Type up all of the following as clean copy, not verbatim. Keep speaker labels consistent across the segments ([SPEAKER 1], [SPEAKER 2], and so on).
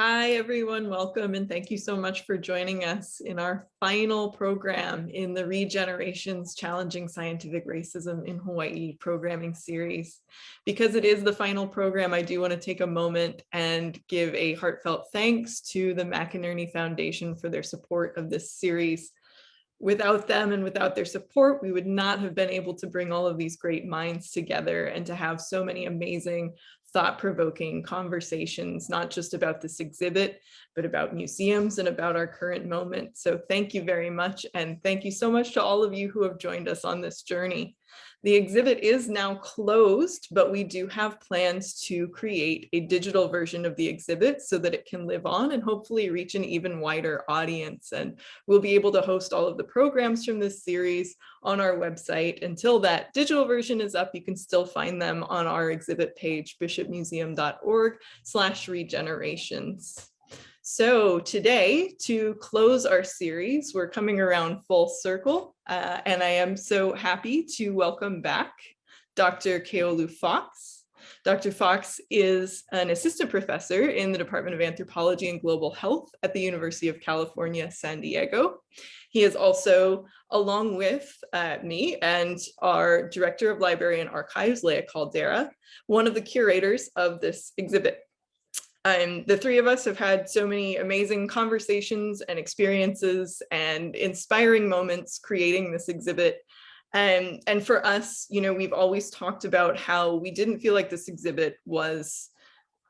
[SPEAKER 1] Hi, everyone. Welcome, and thank you so much for joining us in our final program in the Regenerations Challenging Scientific Racism in Hawaii programming series. Because it is the final program, I do want to take a moment and give a heartfelt thanks to the McInerny Foundation for their support of this series. Without them and without their support, we would not have been able to bring all of these great minds together and to have so many amazing, thought-provoking conversations, not just about this exhibit, but about museums and about our current moment. So thank you very much. And thank you so much to all of you who have joined us on this journey. The exhibit is now closed, but we do have plans to create a digital version of the exhibit so that it can live on and hopefully reach an even wider audience. And we'll be able to host all of the programs from this series on our website. Until that digital version is up, you can still find them on our exhibit page, bishopmuseum.org/regenerations. So today, to close our series, we're coming around full circle, and I am so happy to welcome back Dr. Keolu Fox. Dr. Fox is an assistant professor in the Department of Anthropology and Global Health at the University of California, San Diego. He is also, along with me and our Director of Library and Archives, Leah Caldera, one of the curators of this exhibit. The three of us have had so many amazing conversations and experiences and inspiring moments creating this exhibit. And for us, you know, we've always talked about how we didn't feel like this exhibit was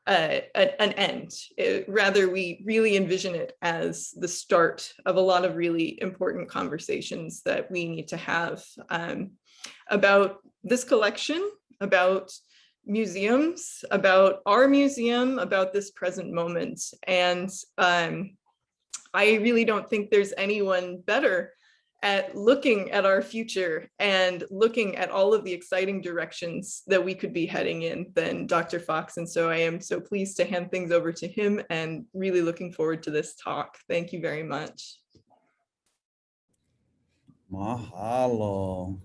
[SPEAKER 1] an end. Rather, we really envision it as the start of a lot of really important conversations that we need to have about this collection, about museums, about our museum, about this present moment. And I really don't think there's anyone better at looking at our future and looking at all of the exciting directions that we could be heading in than Dr. Fox. And so I am so pleased to hand things over to him and really looking forward to this talk. Thank you very much.
[SPEAKER 2] Mahalo.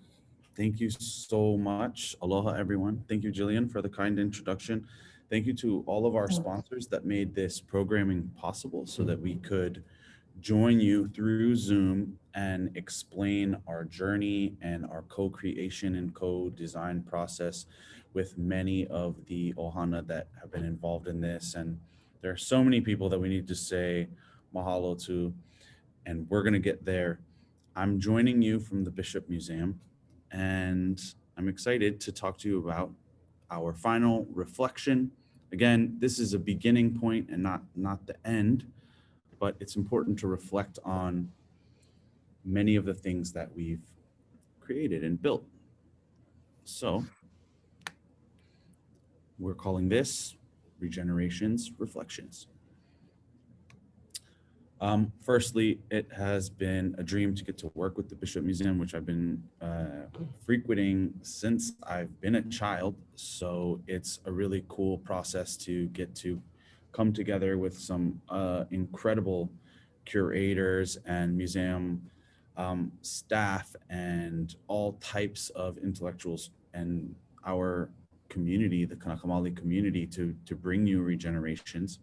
[SPEAKER 2] Thank you so much. Aloha, everyone. Thank you, Jillian, for the kind introduction. Thank you to all of our sponsors that made this programming possible so that we could join you through Zoom and explain our journey and our co-creation and co-design process with many of the ohana that have been involved in this. And there are so many people that we need to say mahalo to, and we're going to get there. I'm joining you from the Bishop Museum, and I'm excited to talk to you about our final reflection. Again, this is a beginning point and not the end, but it's important to reflect on many of the things that we've created and built. So we're calling this Regenerations Reflections. Firstly, it has been a dream to get to work with the Bishop Museum, which I've been frequenting since I've been a child. So it's a really cool process to get to come together with some incredible curators and museum staff and all types of intellectuals and our community, the Kanakamali community, to bring you Regenerations.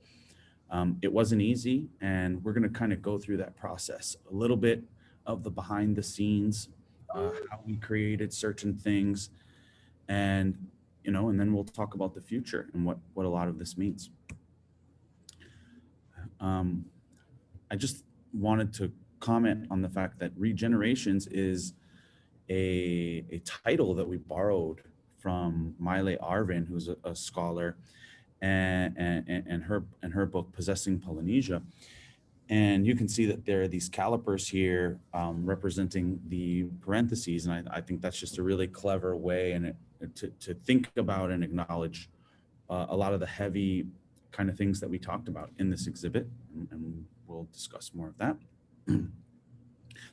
[SPEAKER 2] It wasn't easy, and we're going to kind of go through that process, a little bit of the behind the scenes, how we created certain things, and and then we'll talk about the future and what a lot of this means. I just wanted to comment on the fact that Regenerations is a title that we borrowed from Maile Arvin, who's a scholar, and her book Possessing Polynesia. And you can see that there are these calipers here representing the parentheses, and I think that's just a really clever way and to think about and acknowledge a lot of the heavy kind of things that we talked about in this exhibit, and we'll discuss more of that.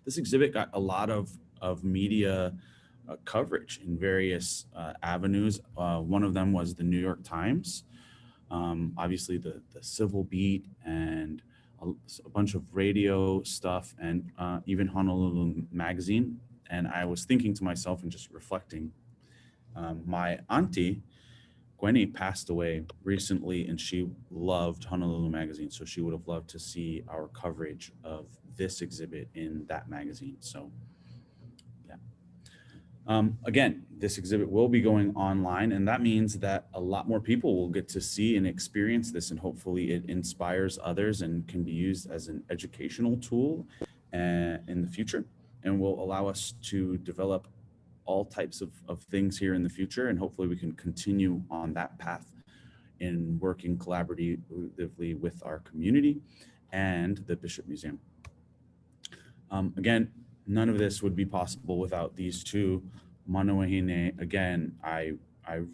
[SPEAKER 2] This exhibit got a lot of media coverage in various avenues. One of them was the New York Times, obviously the Civil Beat, and a bunch of radio stuff, and even Honolulu Magazine. And I was thinking to myself and just reflecting, my auntie Gwenny passed away recently, and she loved Honolulu magazine, so she would have loved to see our coverage of this exhibit in that magazine. So yeah. Again, this exhibit will be going online, and that means that a lot more people will get to see and experience this, and hopefully it inspires others and can be used as an educational tool in the future, and will allow us to develop all types of things here in the future, and hopefully we can continue on that path in working collaboratively with our community and the Bishop Museum. Again, none of this would be possible without these two. Manawahine, again, I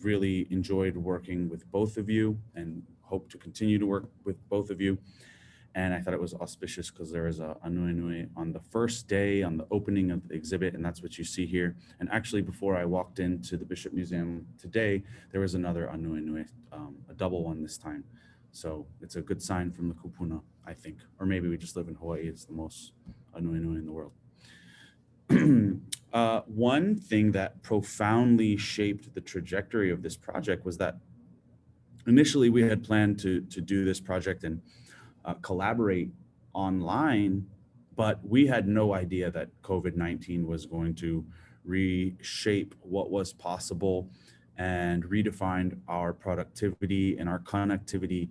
[SPEAKER 2] really enjoyed working with both of you and hope to continue to work with both of you. And I thought it was auspicious because there was a anuenue on the first day on the opening of the exhibit, and that's what you see here. And actually, before I walked into the Bishop Museum today, there was another anuenue, a double one this time. So it's a good sign from the kupuna, I think. Or maybe we just live in Hawaii. It's the most anuenue in the world. One thing that profoundly shaped the trajectory of this project was that initially we had planned to do this project and collaborate online, but we had no idea that COVID-19 was going to reshape what was possible and redefined our productivity and our connectivity.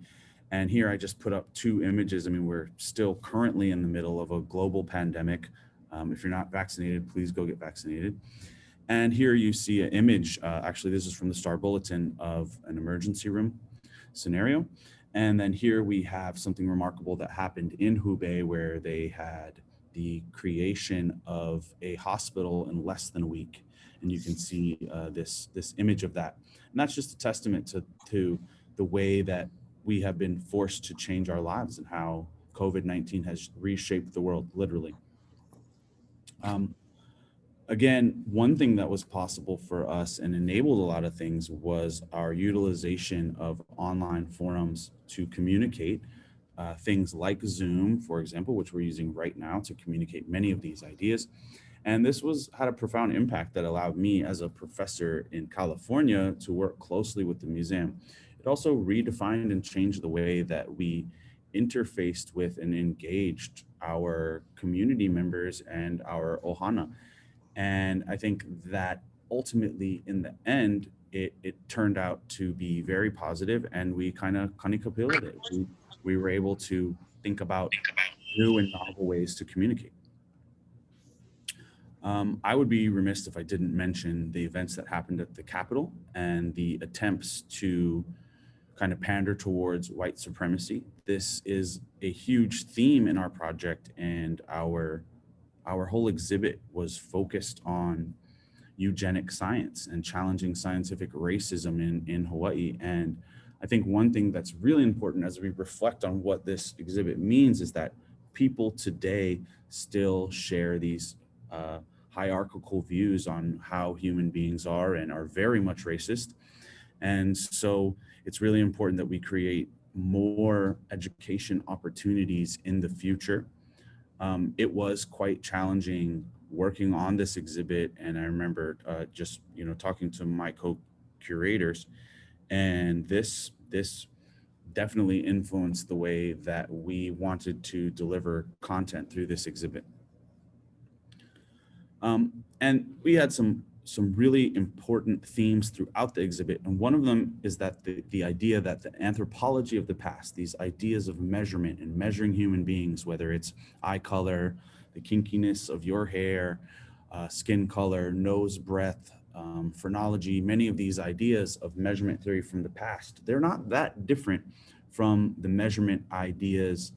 [SPEAKER 2] And here I just put up two images. I mean, we're still currently in the middle of a global pandemic. If you're not vaccinated, please go get vaccinated. And here you see an image, actually this is from the Star Bulletin, of an emergency room scenario. And then here we have something remarkable that happened in Hubei, where they had the creation of a hospital in less than a week. And you can see this image of that. And that's just a testament to the way that we have been forced to change our lives and how COVID-19 has reshaped the world, literally. Again, one thing that was possible for us and enabled a lot of things was our utilization of online forums to communicate things like Zoom, for example, which we're using right now to communicate many of these ideas. And this had a profound impact that allowed me as a professor in California to work closely with the museum. It also redefined and changed the way that we interfaced with and engaged our community members and our ohana. And I think that ultimately in the end, it turned out to be very positive, and we kind of kanikapiled it. We were able to think about new and novel ways to communicate. I would be remiss if I didn't mention the events that happened at the Capitol and the attempts to kind of pander towards white supremacy. This is a huge theme in our project, and our whole exhibit was focused on eugenic science and challenging scientific racism in Hawaii. And I think one thing that's really important as we reflect on what this exhibit means is that people today still share these hierarchical views on how human beings are and are very much racist. And so it's really important that we create more education opportunities in the future. It was quite challenging working on this exhibit, and I remember just talking to my co-curators, and this definitely influenced the way that we wanted to deliver content through this exhibit. And we had some really important themes throughout the exhibit. And one of them is that the idea that the anthropology of the past, these ideas of measurement and measuring human beings, whether it's eye color, the kinkiness of your hair, skin color, nose breadth, phrenology, many of these ideas of measurement theory from the past, they're not that different from the measurement ideas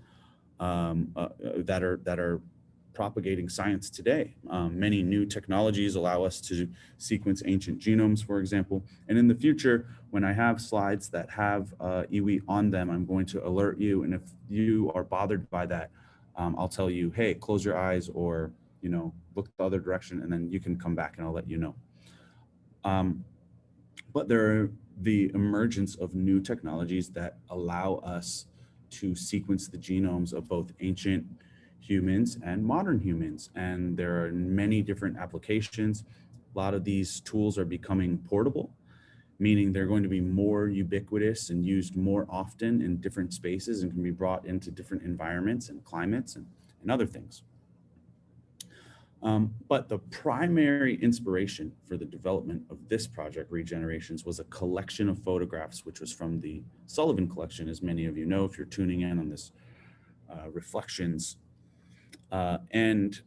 [SPEAKER 2] that are propagating science today. Many new technologies allow us to sequence ancient genomes, for example. And in the future, when I have slides that have iwi on them, I'm going to alert you. And if you are bothered by that, I'll tell you, hey, close your eyes, or look the other direction, and then you can come back and I'll let you know. But there are the emergence of new technologies that allow us to sequence the genomes of both ancient humans and modern humans. And there are many different applications. A lot of these tools are becoming portable. meaning they're going to be more ubiquitous and used more often in different spaces and can be brought into different environments and climates and other things. But the primary inspiration for the development of this project, Regenerations, was a collection of photographs, which was from the Sullivan Collection, as many of you know, if you're tuning in on this Reflections. And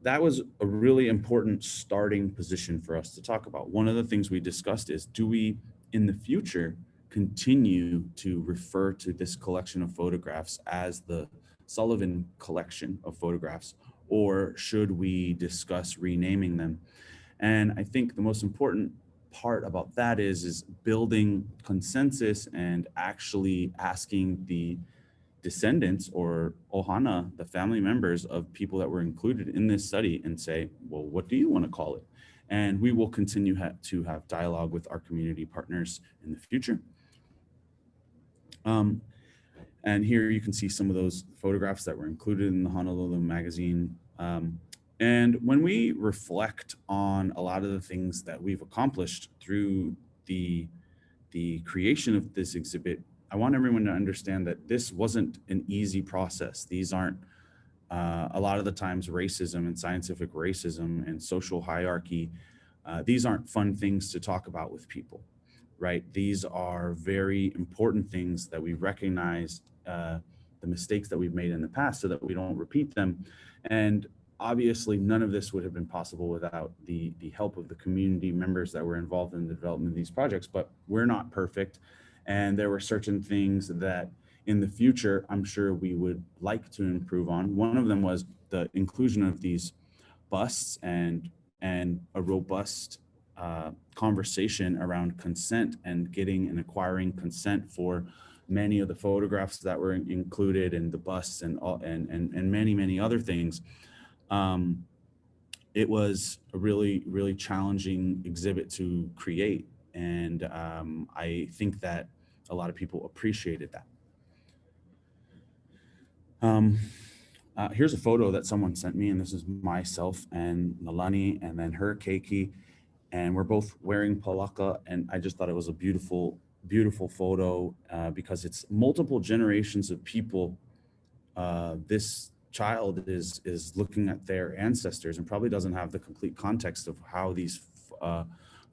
[SPEAKER 2] that was a really important starting position for us to talk about. One of the things we discussed is, do we, in the future, continue to refer to this collection of photographs as the Sullivan Collection of photographs, or should we discuss renaming them? And I think the most important part about that is building consensus and actually asking the descendants or ohana, the family members of people that were included in this study, and say, well, what do you want to call it? And we will continue to have dialogue with our community partners in the future. And here you can see some of those photographs that were included in the Honolulu magazine. And when we reflect on a lot of the things that we've accomplished through the creation of this exhibit, I want everyone to understand that this wasn't an easy process. These aren't, a lot of the times, racism and scientific racism and social hierarchy, these aren't fun things to talk about with people, right? These are very important things that we recognize the mistakes that we've made in the past so that we don't repeat them. And obviously, none of this would have been possible without the help of the community members that were involved in the development of these projects. But we're not perfect. And there were certain things that in the future, I'm sure we would like to improve on. One of them was the inclusion of these busts and a robust conversation around consent and getting and acquiring consent for many of the photographs that were included in the busts and many other things. It was a really, really challenging exhibit to create. And I think that a lot of people appreciated that. Here's a photo that someone sent me, and this is myself and Nalani and then her Keiki, and we're both wearing palaka. And I just thought it was a beautiful, beautiful photo because it's multiple generations of people. This child is looking at their ancestors and probably doesn't have the complete context of how these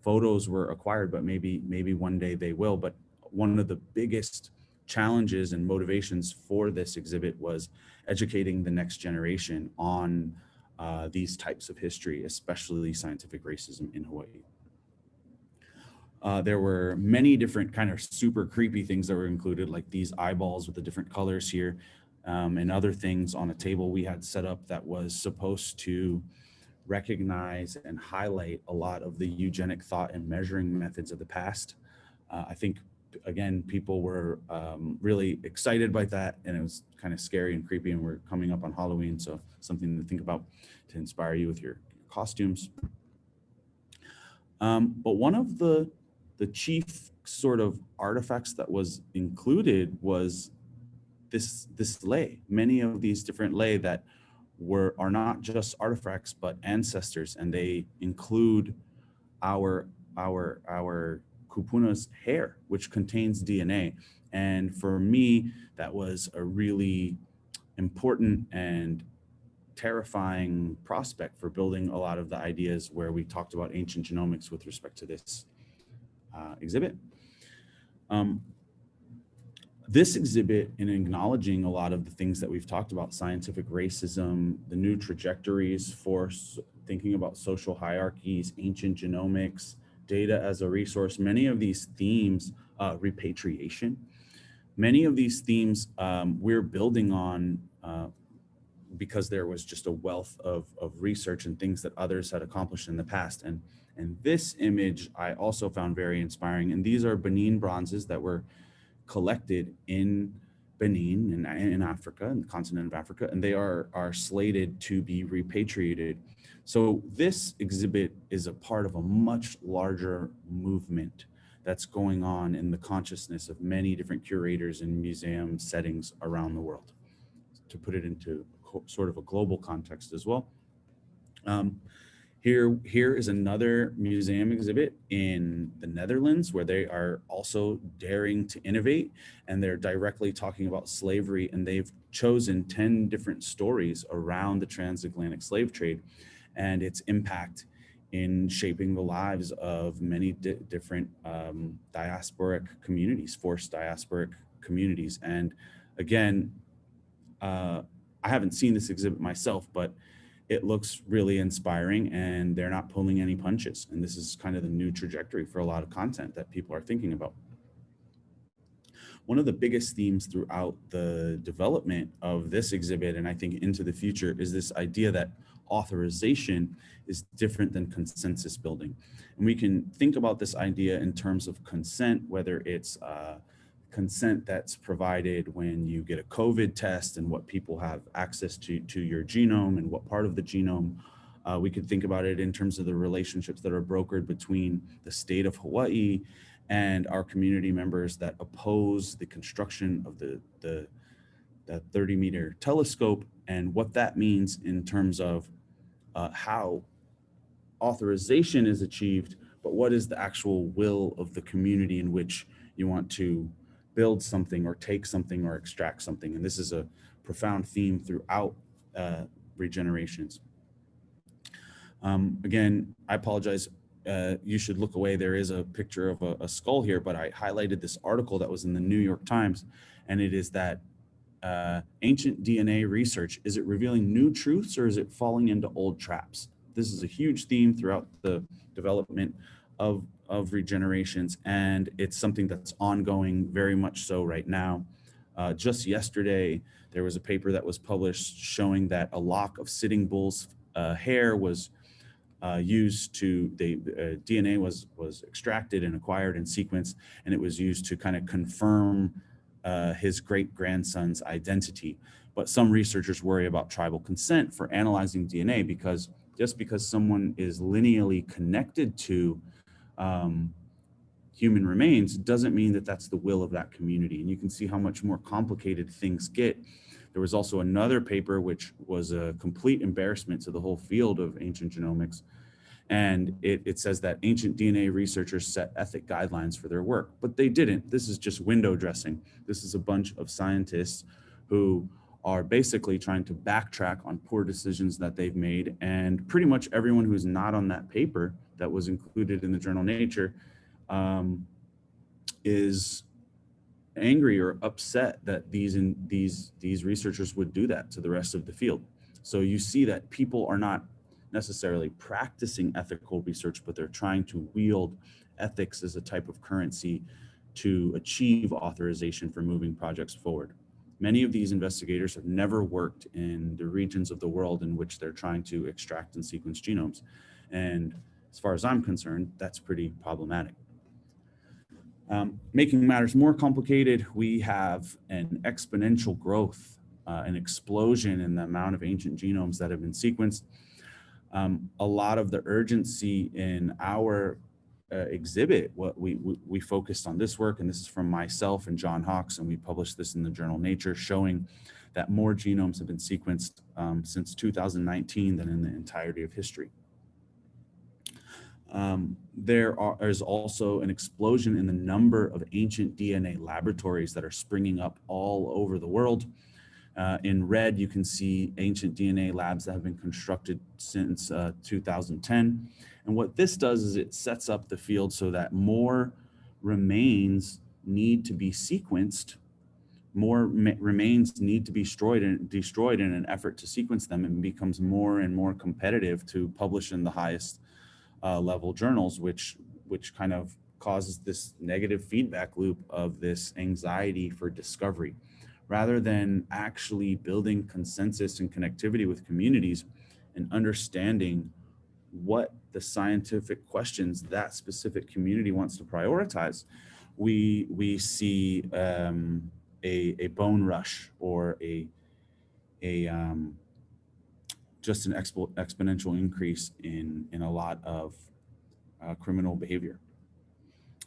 [SPEAKER 2] photos were acquired, but maybe one day they will. But one of the biggest challenges and motivations for this exhibit was educating the next generation on these types of history, especially scientific racism in Hawaii. There were many different kind of super creepy things that were included, like these eyeballs with the different colors here, and other things on a table we had set up that was supposed to recognize and highlight a lot of the eugenic thought and measuring methods of the past. I think, again, people were really excited by that, and it was kind of scary and creepy, and we're coming up on Halloween, so something to think about to inspire you with your costumes. But one of the chief sort of artifacts that was included was this lei. Many of these different lei that are not just artifacts but ancestors, and they include our kupuna's hair, which contains DNA. And for me, that was a really important and terrifying prospect for building a lot of the ideas where we talked about ancient genomics with respect to this exhibit. This exhibit, in acknowledging a lot of the things that we've talked about, scientific racism, the new trajectories for thinking about social hierarchies, ancient genomics, data as a resource, many of these themes, repatriation, many of these themes we're building on because there was just a wealth of research and things that others had accomplished in the past. And this image I also found very inspiring. And these are Benin bronzes that were collected in Benin in Africa, in the continent of Africa, and they are slated to be repatriated. So this exhibit is a part of a much larger movement that's going on in the consciousness of many different curators in museum settings around the world, to put it into sort of a global context as well. Here is another museum exhibit in the Netherlands where they are also daring to innovate, and they're directly talking about slavery, and they've chosen 10 different stories around the transatlantic slave trade and its impact in shaping the lives of many different diasporic communities, forced diasporic communities. And again, I haven't seen this exhibit myself, but it looks really inspiring, and they're not pulling any punches. And this is kind of the new trajectory for a lot of content that people are thinking about. One of the biggest themes throughout the development of this exhibit, and I think into the future, is this idea that authorization is different than consensus building. And we can think about this idea in terms of consent, whether it's consent that's provided when you get a COVID test and what people have access to your genome and what part of the genome. We could think about it in terms of the relationships that are brokered between the state of Hawaii and our community members that oppose the construction of the 30-meter telescope, and what that means in terms of how authorization is achieved, but what is the actual will of the community in which you want to build something or take something or extract something. And this is a profound theme throughout regenerations. Again, I apologize. You should look away. There is a picture of a skull here, but I highlighted this article that was in the New York Times, and it is that ancient DNA research, is it revealing new truths or is it falling into old traps? This is a huge theme throughout the development of regenerations, and it's something that's ongoing very much so right now. Just yesterday, there was a paper that was published showing that a lock of Sitting Bull's hair was used to, DNA was extracted and acquired and sequenced, and it was used to kind of confirm his great-grandson's identity. But some researchers worry about tribal consent for analyzing DNA, because just because someone is lineally connected to human remains doesn't mean that that's the will of that community. And you can see how much more complicated things get. There was also another paper which was a complete embarrassment to the whole field of ancient genomics. And it says that ancient DNA researchers set ethic guidelines for their work, but they didn't. This is just window dressing. This is a bunch of scientists who are basically trying to backtrack on poor decisions that they've made. And pretty much everyone who's not on that paper that was included in the journal Nature is angry or upset that these researchers would do that to the rest of the field. So you see that people are not necessarily practicing ethical research, but they're trying to wield ethics as a type of currency to achieve authorization for moving projects forward. Many of these investigators have never worked in the regions of the world in which they're trying to extract and sequence genomes. And as far as I'm concerned, that's pretty problematic. Making matters more complicated, we have an exponential growth, an explosion in the amount of ancient genomes that have been sequenced. A lot of the urgency in our exhibit, what we focused on this work, and this is from myself and John Hawks, and we published this in the journal Nature, showing that more genomes have been sequenced since 2019 than in the entirety of history. There's also an explosion in the number of ancient DNA laboratories that are springing up all over the world. In red, you can see ancient DNA labs that have been constructed since 2010. And what this does is it sets up the field so that more remains need to be sequenced, more remains need to be destroyed in an effort to sequence them, and becomes more and more competitive to publish in the highest level journals, which kind of causes this negative feedback loop of this anxiety for discovery. Rather than actually building consensus and connectivity with communities and understanding what the scientific questions that specific community wants to prioritize, we see a bone rush or just an exponential increase in a lot of criminal behavior.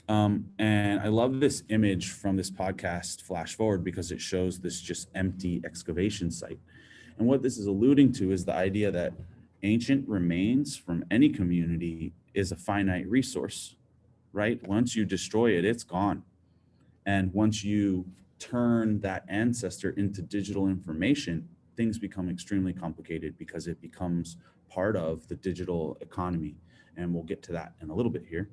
[SPEAKER 2] And I love this image from this podcast, Flash Forward, because it shows this just empty excavation site. And what this is alluding to is the idea that ancient remains from any community is a finite resource, right? Once you destroy it, it's gone. And once you turn that ancestor into digital information, things become extremely complicated because it becomes part of the digital economy. And we'll get to that in a little bit here.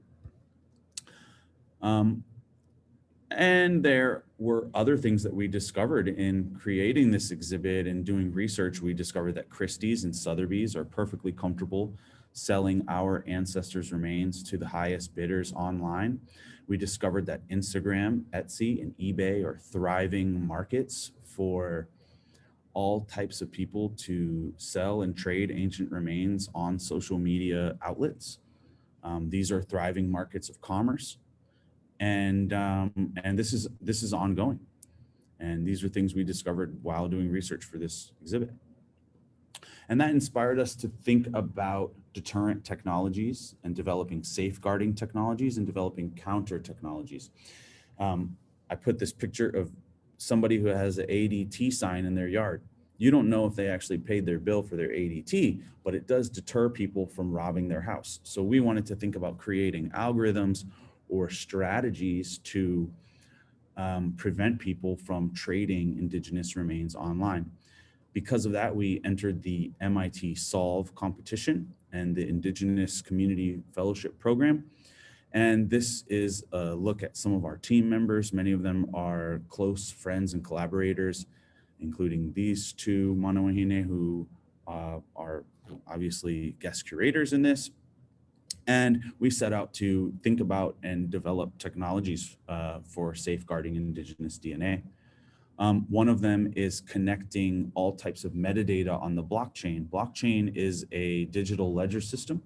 [SPEAKER 2] And there were other things that we discovered in creating this exhibit and doing research. We discovered that Christie's and Sotheby's are perfectly comfortable selling our ancestors' remains to the highest bidders online. We discovered that Instagram, Etsy, and eBay are thriving markets for all types of people to sell and trade ancient remains on social media outlets. These are thriving markets of commerce. And this is ongoing. And these are things we discovered while doing research for this exhibit. And that inspired us to think about deterrent technologies and developing safeguarding technologies and developing counter technologies. I put this picture of somebody who has an ADT sign in their yard. You don't know if they actually paid their bill for their ADT, but it does deter people from robbing their house. So we wanted to think about creating algorithms or strategies to prevent people from trading indigenous remains online. Because of that, we entered the MIT Solve competition and the Indigenous Community Fellowship Program. And this is a look at some of our team members. Many of them are close friends and collaborators, including these two Manawahine, who are obviously guest curators in this. And we set out to think about and develop technologies for safeguarding indigenous DNA. One of them is connecting all types of metadata on the blockchain. Blockchain is a digital ledger system.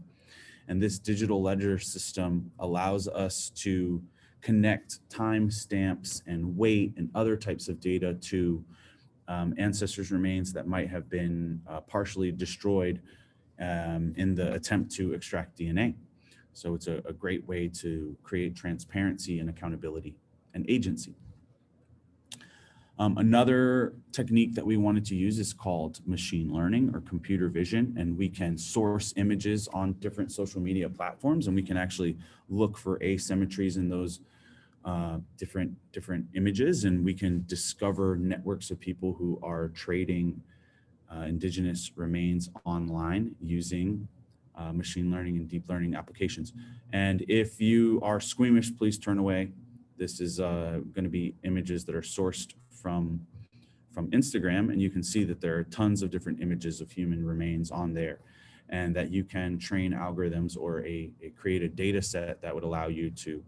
[SPEAKER 2] And this digital ledger system allows us to connect timestamps and weight and other types of data to ancestors' remains that might have been partially destroyed in the attempt to extract DNA. So it's a great way to create transparency and accountability and agency. Another technique that we wanted to use is called machine learning or computer vision, and we can source images on different social media platforms, and we can actually look for asymmetries in those different images, and we can discover networks of people who are trading indigenous remains online using machine learning and deep learning applications. And if you are squeamish, please turn away. This is going to be images that are sourced from Instagram, and you can see that there are tons of different images of human remains on there, and that you can train algorithms or create a data set that would allow you to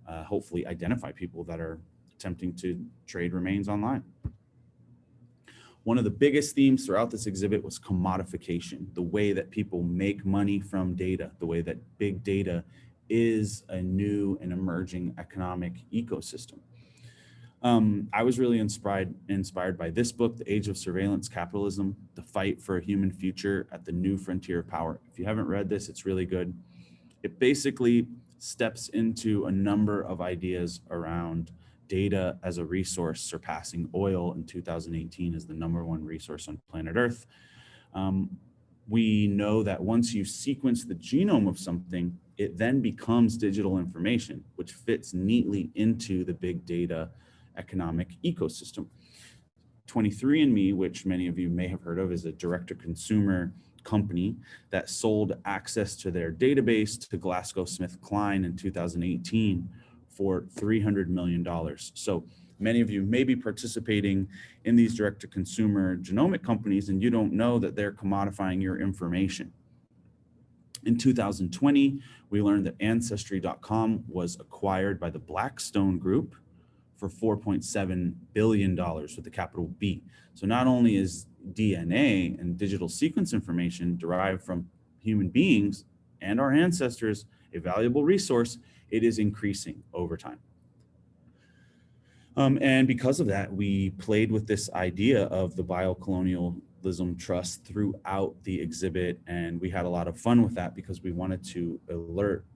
[SPEAKER 2] hopefully identify people that are attempting to trade remains online. One of the biggest themes throughout this exhibit was commodification, the way that people make money from data, the way that big data is a new and emerging economic ecosystem. I was really inspired by this book, The Age of Surveillance Capitalism, The Fight for a Human Future at the New Frontier of Power. If you haven't read this, it's really good. It basically steps into a number of ideas around data as a resource, surpassing oil in 2018 as the #1 resource on planet Earth. We know that once you sequence the genome of something, it then becomes digital information, which fits neatly into the big data economic ecosystem. 23andMe, which many of you may have heard of, is a direct-to-consumer company that sold access to their database to GlaxoSmithKline in 2018 for $300 million. So many of you may be participating in these direct-to-consumer genomic companies, and you don't know that they're commodifying your information. In 2020, we learned that Ancestry.com was acquired by the Blackstone Group for $4.7 billion with a capital B. So not only is DNA and digital sequence information derived from human beings and our ancestors a valuable resource, it is increasing over time. And because of that, we played with this idea of the biocolonialism trust throughout the exhibit, and we had a lot of fun with that because we wanted to alert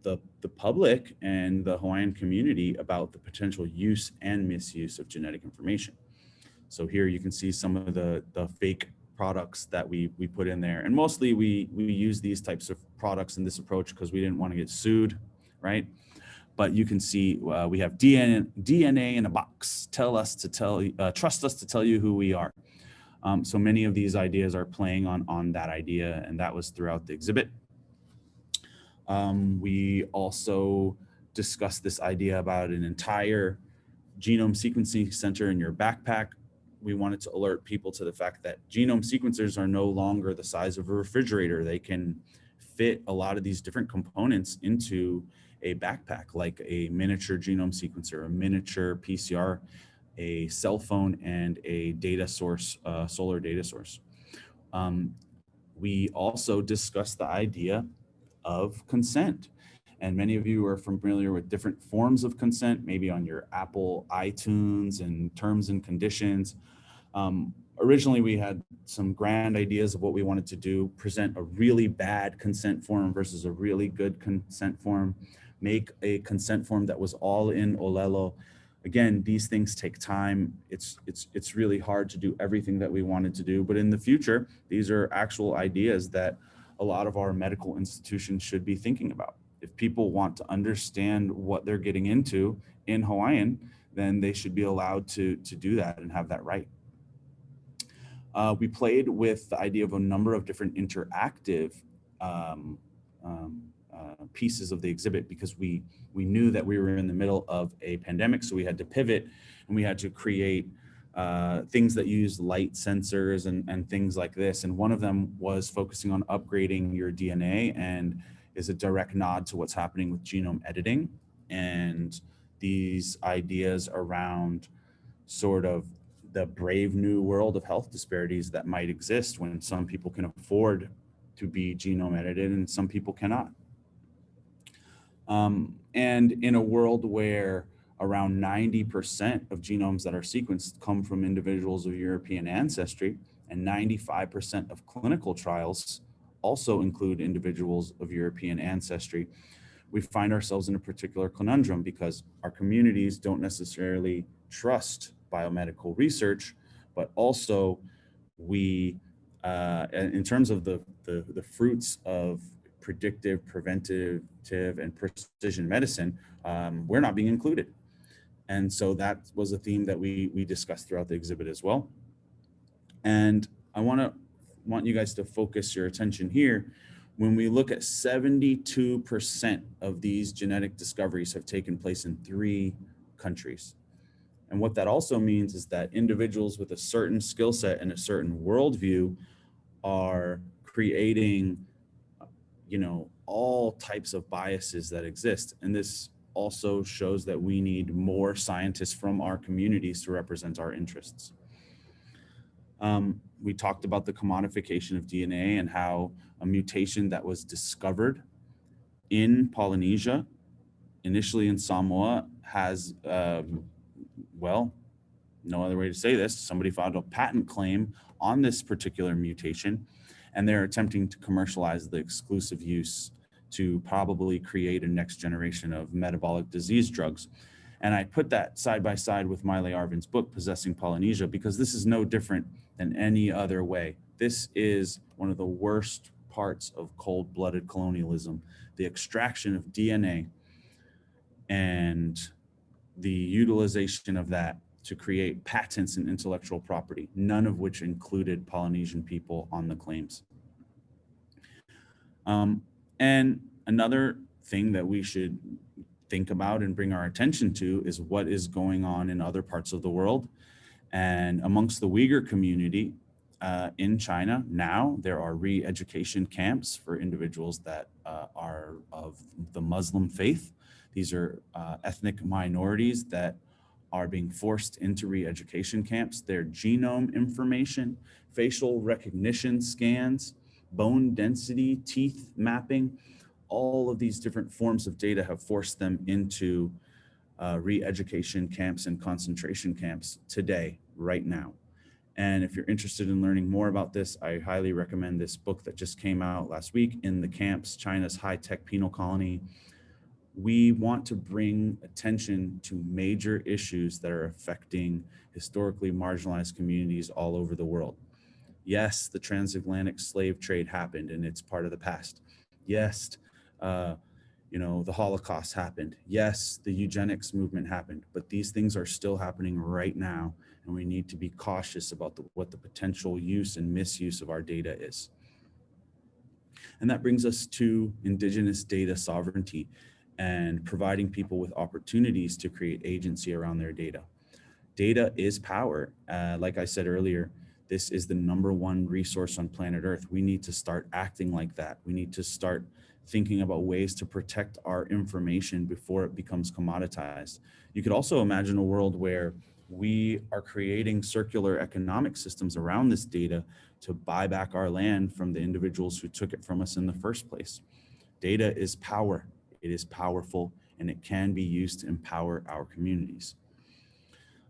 [SPEAKER 2] the public and the Hawaiian community about the potential use and misuse of genetic information. So here you can see some of the fake products that we put in there. And mostly we use these types of products in this approach because we didn't want to get sued, right? But you can see we have DNA in a box. Trust us to tell you who we are. So many of these ideas are playing on that idea, and that was throughout the exhibit. We also discussed this idea about an entire genome sequencing center in your backpack. We wanted to alert people to the fact that genome sequencers are no longer the size of a refrigerator. They can fit a lot of these different components into a backpack, like a miniature genome sequencer, a miniature PCR, a cell phone, and a data source, solar data source. We also discussed the idea of consent. And many of you are familiar with different forms of consent, maybe on your Apple iTunes and terms and conditions. Originally, we had some grand ideas of what we wanted to do, present a really bad consent form versus a really good consent form, make a consent form that was all in Olelo. Again, these things take time. It's really hard to do everything that we wanted to do, but in the future, these are actual ideas that a lot of our medical institutions should be thinking about. If people want to understand what they're getting into in Hawaiian, then they should be allowed to do that and have that right. We played with the idea of a number of different interactive pieces of the exhibit because we knew that we were in the middle of a pandemic, so we had to pivot and we had to create things that use light sensors and things like this. And one of them was focusing on upgrading your DNA and is a direct nod to what's happening with genome editing and these ideas around sort of the brave new world of health disparities that might exist when some people can afford to be genome edited and some people cannot. And in a world where around 90% of genomes that are sequenced come from individuals of European ancestry, and 95% of clinical trials also include individuals of European ancestry, we find ourselves in a particular conundrum because our communities don't necessarily trust biomedical research, but also we, in terms of the fruits of predictive, preventative, and precision medicine, we're not being included. And so that was a theme that we discussed throughout the exhibit as well. And I want you guys to focus your attention here. When we look at 72% of these genetic discoveries have taken place in 3 countries. And what that also means is that individuals with a certain skill set and a certain worldview are creating, you know, all types of biases that exist. And this also shows that we need more scientists from our communities to represent our interests. We talked about the commodification of DNA and how a mutation that was discovered in Polynesia, initially in Samoa, has, well, no other way to say this, somebody filed a patent claim on this particular mutation, and they're attempting to commercialize the exclusive use to probably create a next generation of metabolic disease drugs. And I put that side by side with Maile Arvin's book, Possessing Polynesia, because this is no different than any other way. This is one of the worst parts of cold-blooded colonialism, the extraction of DNA and the utilization of that to create patents and intellectual property, none of which included Polynesian people on the claims. And another thing that we should think about and bring our attention to is what is going on in other parts of the world. And amongst the Uyghur community in China, now there are re-education camps for individuals that are of the Muslim faith. These are ethnic minorities that are being forced into re-education camps. Their genome information, facial recognition scans, bone density, teeth mapping, all of these different forms of data have forced them into re-education camps and concentration camps today, right now. And if you're interested in learning more about this, I highly recommend this book that just came out last week, In the Camps, China's High-Tech Penal Colony. We want to bring attention to major issues that are affecting historically marginalized communities all over the world. Yes, the transatlantic slave trade happened and it's part of the past. Yes, the Holocaust happened. Yes, the eugenics movement happened, but these things are still happening right now, and we need to be cautious about what the potential use and misuse of our data is. And that brings us to indigenous data sovereignty and providing people with opportunities to create agency around their data. Data is power. Like I said earlier, this is the #1 resource on planet Earth. We need to start acting like that. We need to start thinking about ways to protect our information before it becomes commoditized. You could also imagine a world where we are creating circular economic systems around this data to buy back our land from the individuals who took it from us in the first place. Data is power. It is powerful, and it can be used to empower our communities.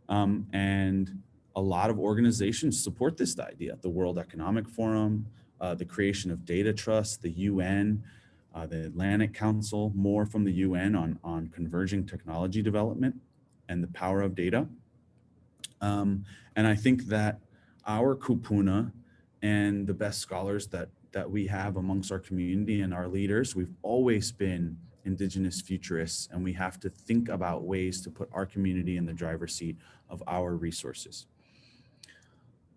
[SPEAKER 2] And a lot of organizations support this idea. The World Economic Forum, the creation of data trusts, the UN, the Atlantic Council, more from the UN on converging technology development and the power of data. And I think that our kupuna and the best scholars that we have amongst our community and our leaders, we've always been indigenous futurists, and we have to think about ways to put our community in the driver's seat of our resources.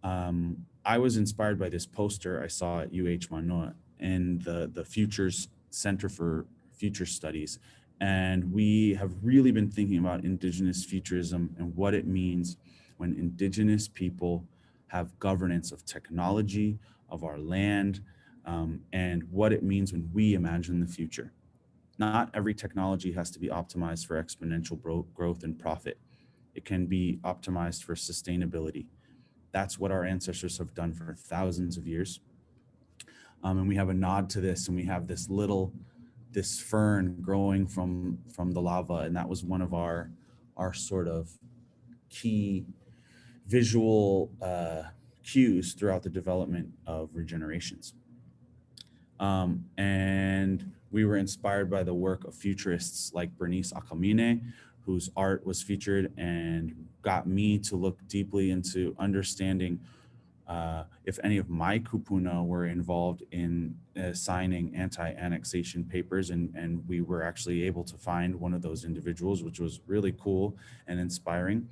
[SPEAKER 2] I was inspired by this poster I saw at UH Manoa in the Futures Center for Future Studies. And we have really been thinking about indigenous futurism and what it means when indigenous people have governance of technology, of our land, and what it means when we imagine the future. Not every technology has to be optimized for exponential growth and profit. It can be optimized for sustainability. That's what our ancestors have done for thousands of years. And we have a nod to this, and we have this fern growing from the lava, and that was one of our sort of key visual cues throughout the development of regenerations. And we were inspired by the work of futurists like Bernice Akamine, whose art was featured and got me to look deeply into understanding if any of my kupuna were involved in signing anti-annexation papers, and we were actually able to find one of those individuals, which was really cool and inspiring.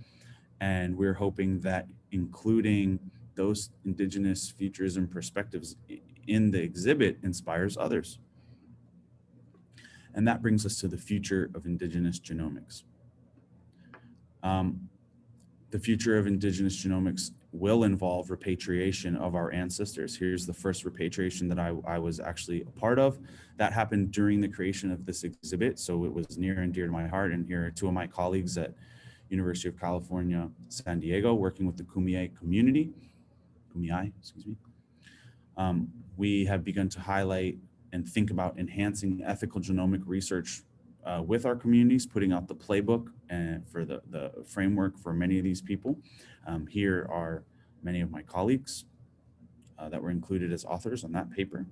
[SPEAKER 2] And we're hoping that including those indigenous futurism perspectives in the exhibit inspires others. And that brings us to the future of indigenous genomics. The future of indigenous genomics will involve repatriation of our ancestors. Here's the first repatriation that I was actually a part of. That happened during the creation of this exhibit, so it was near and dear to my heart. And here are two of my colleagues at University of California, San Diego, working with the Kumeyaay community. Kumeyaay, excuse me. We have begun to highlight and think about enhancing ethical genomic research with our communities, putting out the playbook and for the framework for many of these people. Here are many of my colleagues that were included as authors on that paper.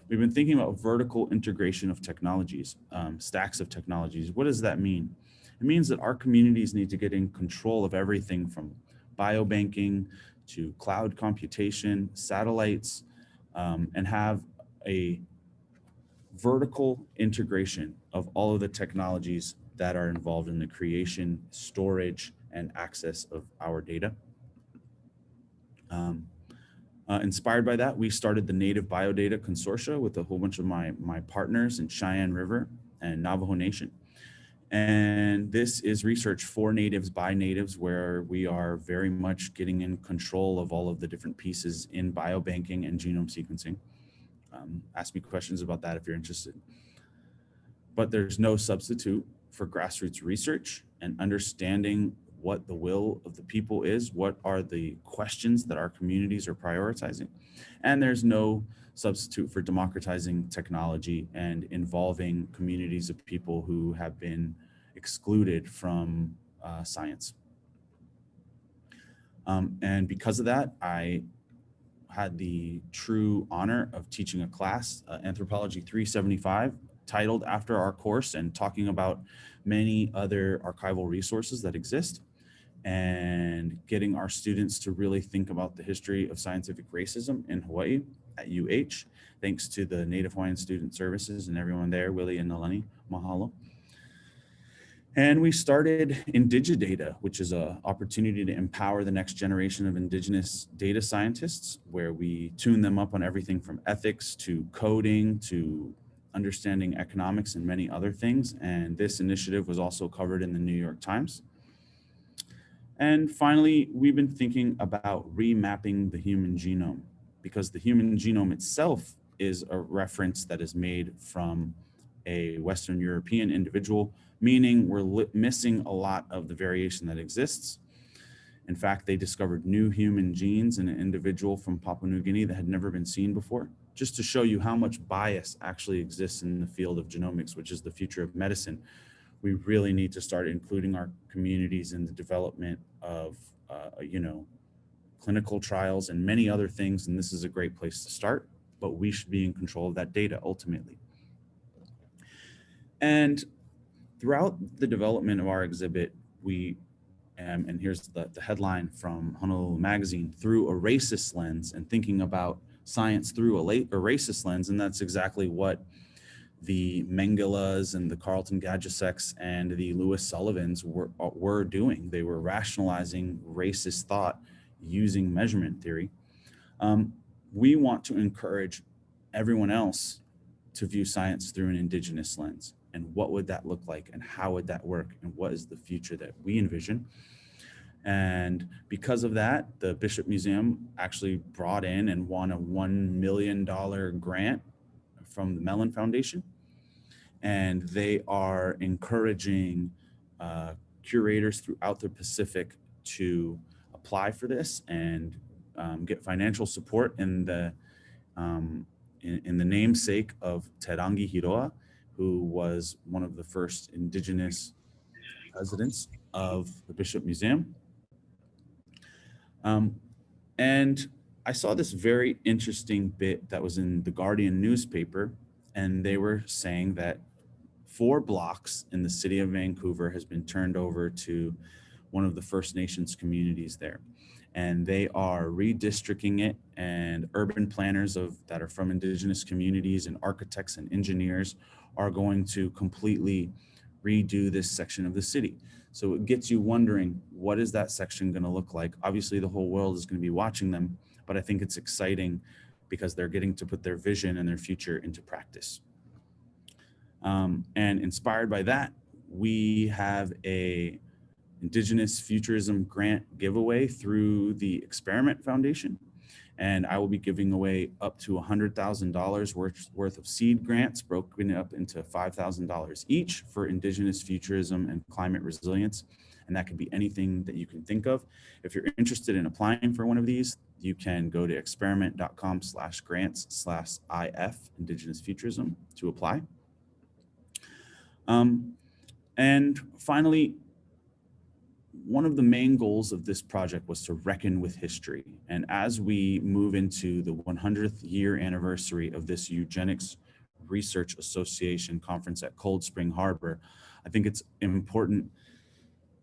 [SPEAKER 2] We've been thinking about vertical integration of technologies, stacks of technologies. What does that mean? It means that our communities need to get in control of everything from biobanking to cloud computation, satellites, and have a vertical integration of all of the technologies that are involved in the creation, storage, and access of our data. Inspired by that, we started the Native Biodata Consortia with a whole bunch of my partners in Cheyenne River and Navajo Nation. And this is research for natives by natives, where we are very much getting in control of all of the different pieces in biobanking and genome sequencing. Ask me questions about that if you're interested. But there's no substitute for grassroots research and understanding what the will of the people is, what are the questions that our communities are prioritizing. And there's no substitute for democratizing technology and involving communities of people who have been excluded from science. And because of that, I had the true honor of teaching a class, Anthropology 375, titled after our course and talking about many other archival resources that exist. and getting our students to really think about the history of scientific racism in Hawaii at UH, thanks to the Native Hawaiian Student Services and everyone there, Willie and Nalani, mahalo. And we started Indigidata, which is an opportunity to empower the next generation of indigenous data scientists, where we tune them up on everything from ethics to coding to understanding economics and many other things. And this initiative was also covered in the New York Times. And finally, we've been thinking about remapping the human genome, because the human genome itself is a reference that is made from a Western European individual, meaning we're missing a lot of the variation that exists. In fact, they discovered new human genes in an individual from Papua New Guinea that had never been seen before, just to show you how much bias actually exists in the field of genomics, which is the future of medicine. We really need to start including our communities in the development of, clinical trials and many other things. And this is a great place to start, but we should be in control of that data ultimately. And throughout the development of our exhibit, we, and here's the headline from Honolulu Magazine, through a racist lens, and thinking about science through a racist lens. And that's exactly what the Mengelas and the Carlton Gadjuseks and the Lewis Sullivans were doing. They were rationalizing racist thought using measurement theory. We want to encourage everyone else to view science through an indigenous lens. And what would that look like? And how would that work? And what is the future that we envision? And because of that, the Bishop Museum actually brought in and won a $1 million grant from the Mellon Foundation. And they are encouraging curators throughout the Pacific to apply for this and get financial support in the namesake of Terangi Hiroa, who was one of the first indigenous presidents of the Bishop Museum. And I saw this very interesting bit that was in the Guardian newspaper, and they were saying that 4 blocks in the city of Vancouver has been turned over to one of the First Nations communities there. And they are redistricting it, and urban planners that are from indigenous communities and architects and engineers are going to completely redo this section of the city. So it gets you wondering, what is that section going to look like? Obviously, the whole world is going to be watching them, but I think it's exciting because they're getting to put their vision and their future into practice. And inspired by that, we have a Indigenous Futurism grant giveaway through the Experiment Foundation. And I will be giving away up to $100,000 worth of seed grants, broken up into $5,000 each for Indigenous Futurism and climate resilience. And that could be anything that you can think of. If you're interested in applying for one of these, you can go to experiment.com/grants/IF Indigenous Futurism to apply. And finally, one of the main goals of this project was to reckon with history. And as we move into the 100th year anniversary of this Eugenics Research Association conference at Cold Spring Harbor, I think it's important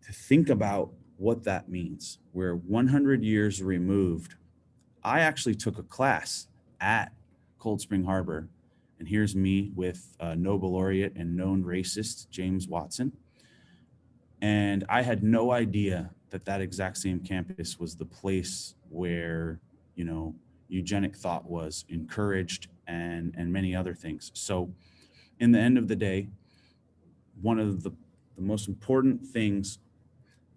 [SPEAKER 2] to think about what that means. We're 100 years removed. I actually took a class at Cold Spring Harbor, and here's me with Nobel laureate and known racist James Watson. And I had no idea that that exact same campus was the place where, eugenic thought was encouraged and many other things. So in the end of the day, one of the most important things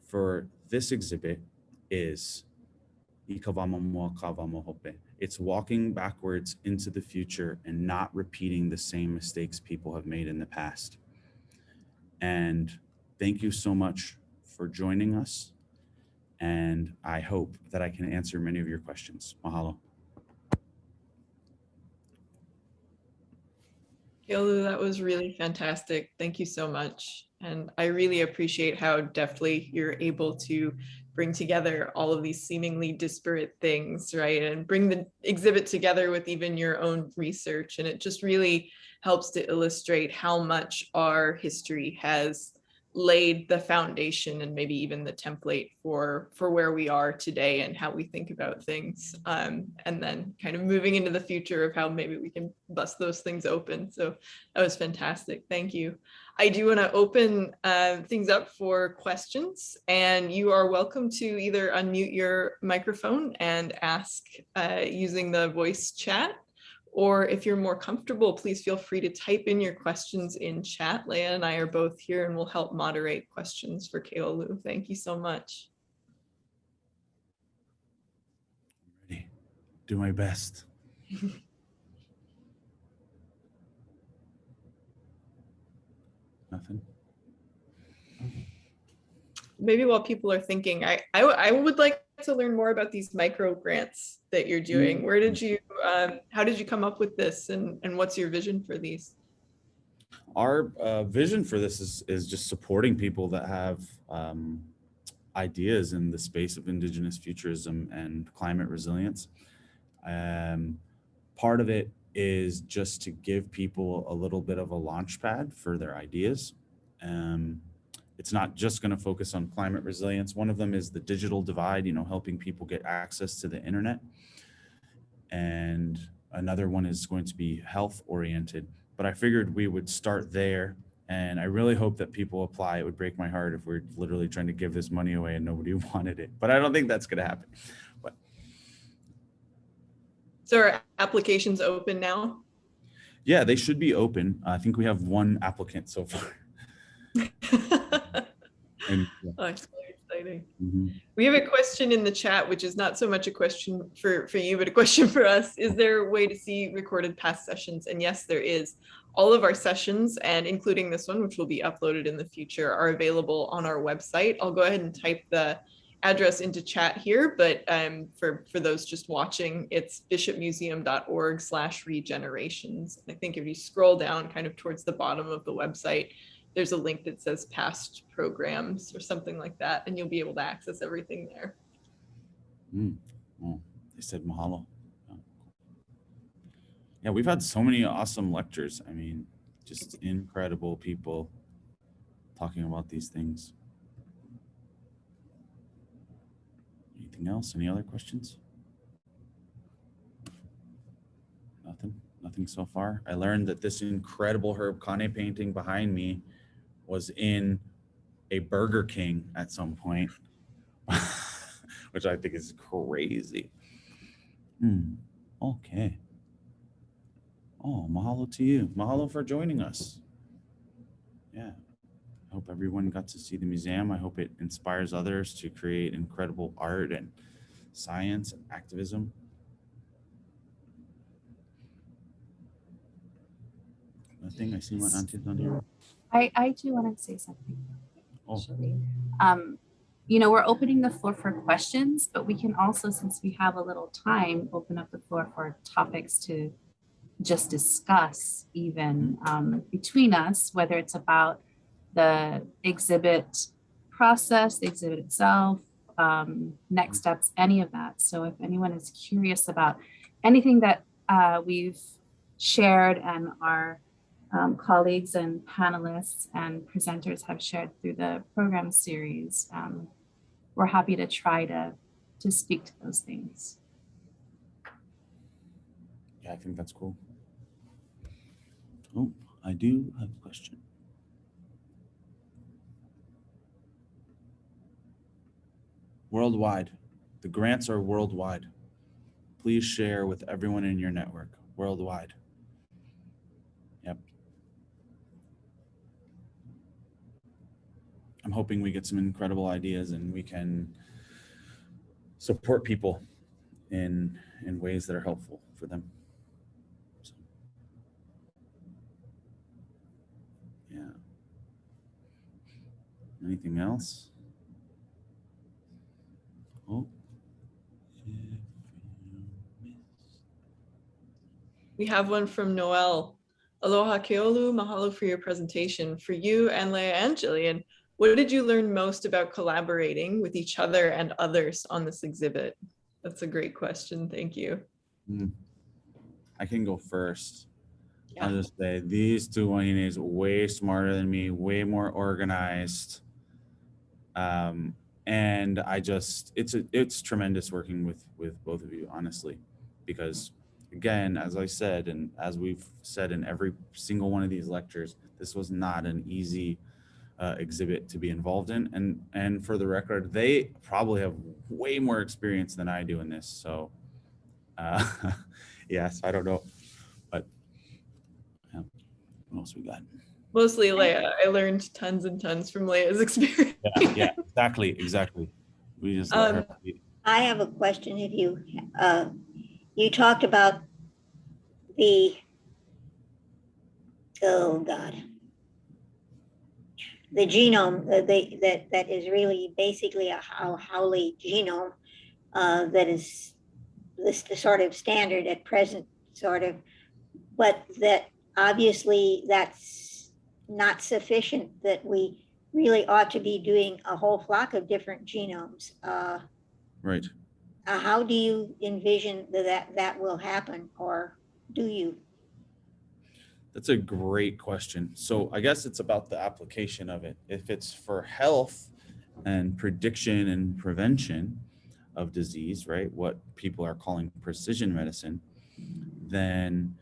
[SPEAKER 2] for this exhibit is it's walking backwards into the future and not repeating the same mistakes people have made in the past. And thank you so much for joining us. And I hope that I can answer many of your questions. Mahalo.
[SPEAKER 1] Keolu, that was really fantastic. Thank you so much. And I really appreciate how deftly you're able to bring together all of these seemingly disparate things, right? And bring the exhibit together with even your own research. And it just really helps to illustrate how much our history has laid the foundation and maybe even the template for where we are today and how we think about things. And then kind of moving into the future of how maybe we can bust those things open. So that was fantastic. Thank you. I do want to open things up for questions, and you are welcome to either unmute your microphone and ask using the voice chat, or if you're more comfortable, please feel free to type in your questions in chat. Leah and I are both here and will help moderate questions for Keolu. Thank you so much.
[SPEAKER 2] Ready. Do my best. Nothing.
[SPEAKER 1] Maybe while people are thinking, I would like to learn more about these micro grants that you're doing. Where did you, how did you come up with this, and what's your vision for these?
[SPEAKER 2] Our vision for this is just supporting people that have ideas in the space of indigenous futurism and climate resilience. Part of it is just to give people a little bit of a launch pad for their ideas. It's not just going to focus on climate resilience. One of them is the digital divide, helping people get access to the internet. And another one is going to be health oriented. But I figured we would start there. And I really hope that people apply. It would break my heart if we're literally trying to give this money away and nobody wanted it. But I don't think that's going to happen. But
[SPEAKER 1] so are applications open now?
[SPEAKER 2] Yeah, they should be open. I think we have one applicant so far. And, yeah.
[SPEAKER 1] Oh, it's very exciting.
[SPEAKER 2] Mm-hmm.
[SPEAKER 1] We have a question in the chat, which is not so much a question for you, but a question for us. Is there a way to see recorded past sessions? And yes, there is. All of our sessions, and including this one, which will be uploaded in the future, are available on our website. I'll go ahead and type the address into chat here, but for those just watching, it's bishopmuseum.org/regenerations. I think if you scroll down kind of towards the bottom of the website, there's a link that says past programs or something like that, and you'll be able to access everything there.
[SPEAKER 2] Oh, they said Mahalo. Yeah, we've had so many awesome lectures. I mean, just incredible people talking about these things. Anything else? Any other questions? Nothing so far. I learned that this incredible Herb Kane painting behind me was in a Burger King at some point, which I think is crazy. Okay. Oh, mahalo to you. Mahalo for joining us. Yeah. I hope everyone got to see the museum. I hope it inspires others to create incredible art and science and activism. Nothing. I see my auntie's on here.
[SPEAKER 3] I do want to say something. Actually. We're opening the floor for questions, but we can also, since we have a little time, open up the floor for topics to just discuss even between us, whether it's about the exhibit process, the exhibit itself, next steps, any of that. So if anyone is curious about anything that we've shared and our colleagues and panelists and presenters have shared through the program series, we're happy to try to speak to those things.
[SPEAKER 2] Yeah, I think that's cool. Oh, I do have a question. Worldwide. The grants are worldwide. Please share with everyone in your network. Worldwide. Yep. I'm hoping we get some incredible ideas and we can support people in ways that are helpful for them. So, yeah. Anything else? Oh.
[SPEAKER 1] We have one from Noel. Aloha Keolu, mahalo for your presentation. For you and Leah and Jillian, what did you learn most about collaborating with each other and others on this exhibit? That's a great question. Thank you.
[SPEAKER 2] I can go first. I'll just say these two wahines way smarter than me, way more organized. And I just, it's tremendous working with both of you, honestly, because again, as I said, and as we've said in every single one of these lectures, this was not an easy exhibit to be involved in. And for the record, they probably have way more experience than I do in this. So yes, I don't know, but yeah, what else we got?
[SPEAKER 1] Mostly Leia. I learned tons and tons from Leia's experience.
[SPEAKER 2] Yeah, exactly. We just let her be.
[SPEAKER 4] I have a question. If you talked about the, oh God, the genome that is really basically a Hawaiʻi genome that is the sort of standard at present, sort of, but that obviously that's not sufficient, that we really ought to be doing a whole flock of different genomes.
[SPEAKER 2] Right.
[SPEAKER 4] How do you envision that will happen, or do you?
[SPEAKER 2] That's a great question. So I guess it's about the application of it. If it's for health and prediction and prevention of disease, right, what people are calling precision medicine, then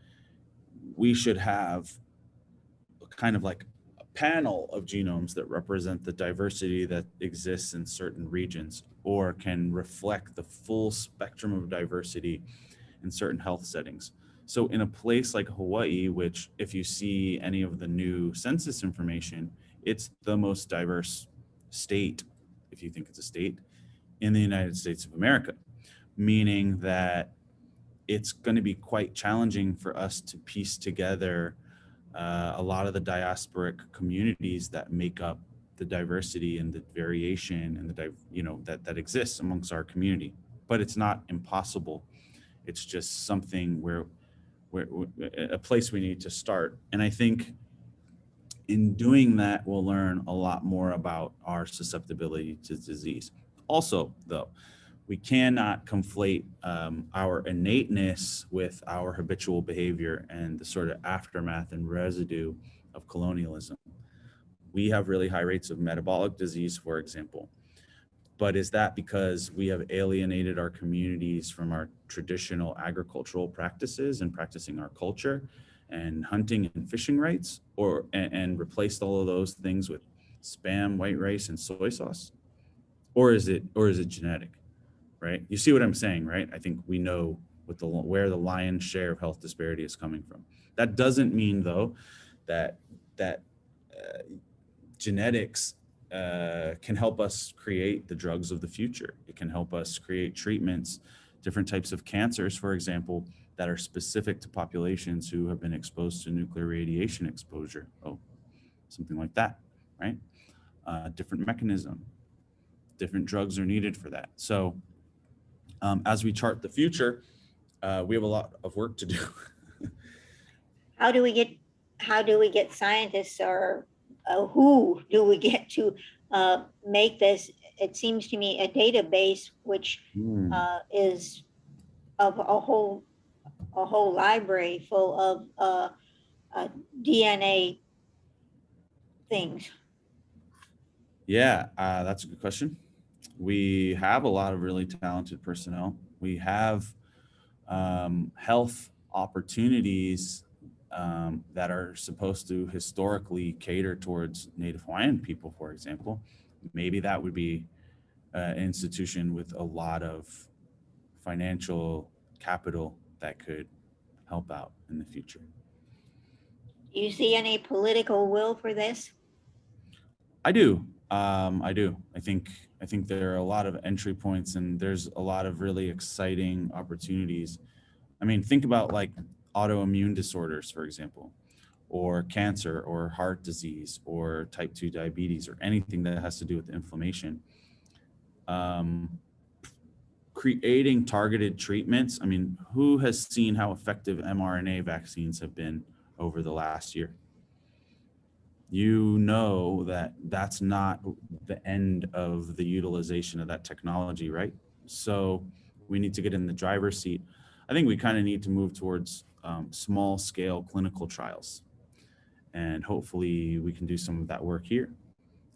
[SPEAKER 2] we should have kind of like a panel of genomes that represent the diversity that exists in certain regions or can reflect the full spectrum of diversity in certain health settings. So in a place like Hawaii, which if you see any of the new census information, it's the most diverse state, if you think it's a state, in the United States of America, meaning that it's going to be quite challenging for us to piece together a lot of the diasporic communities that make up the diversity and the variation and that exists amongst our community. But it's not impossible. It's just something where a place we need to start. And I think in doing that, we'll learn a lot more about our susceptibility to disease. Also, though, we cannot conflate our innateness with our habitual behavior and the sort of aftermath and residue of colonialism. We have really high rates of metabolic disease, for example. But is that because we have alienated our communities from our traditional agricultural practices and practicing our culture and hunting and fishing rights, and replaced all of those things with Spam, white rice, and soy sauce? Or is it genetic? Right? You see what I'm saying, right? I think we know where the lion's share of health disparity is coming from. That doesn't mean, though, that genetics can help us create the drugs of the future. It can help us create treatments, different types of cancers, for example, that are specific to populations who have been exposed to nuclear radiation exposure. Oh, something like that, right? Different mechanism, different drugs are needed for that. So as we chart the future, we have a lot of work to do.
[SPEAKER 4] How do we get scientists, or who do we get to make this? It seems to me a database which is of a whole library full of DNA things.
[SPEAKER 2] Yeah, that's a good question. We have a lot of really talented personnel. We have health opportunities that are supposed to historically cater towards Native Hawaiian people, for example. Maybe that would be an institution with a lot of financial capital that could help out in the future.
[SPEAKER 4] Do you see any political will for this?
[SPEAKER 2] I do. I do. I think there are a lot of entry points, and there's a lot of really exciting opportunities. I mean, think about like autoimmune disorders, for example, or cancer, or heart disease, or type 2 diabetes, or anything that has to do with inflammation. Creating targeted treatments. I mean, who has seen how effective mRNA vaccines have been over the last year? You know that that's not the end of the utilization of that technology, right? So we need to get in the driver's seat I think we kind of need to move towards small scale clinical trials. And hopefully we can do some of that work here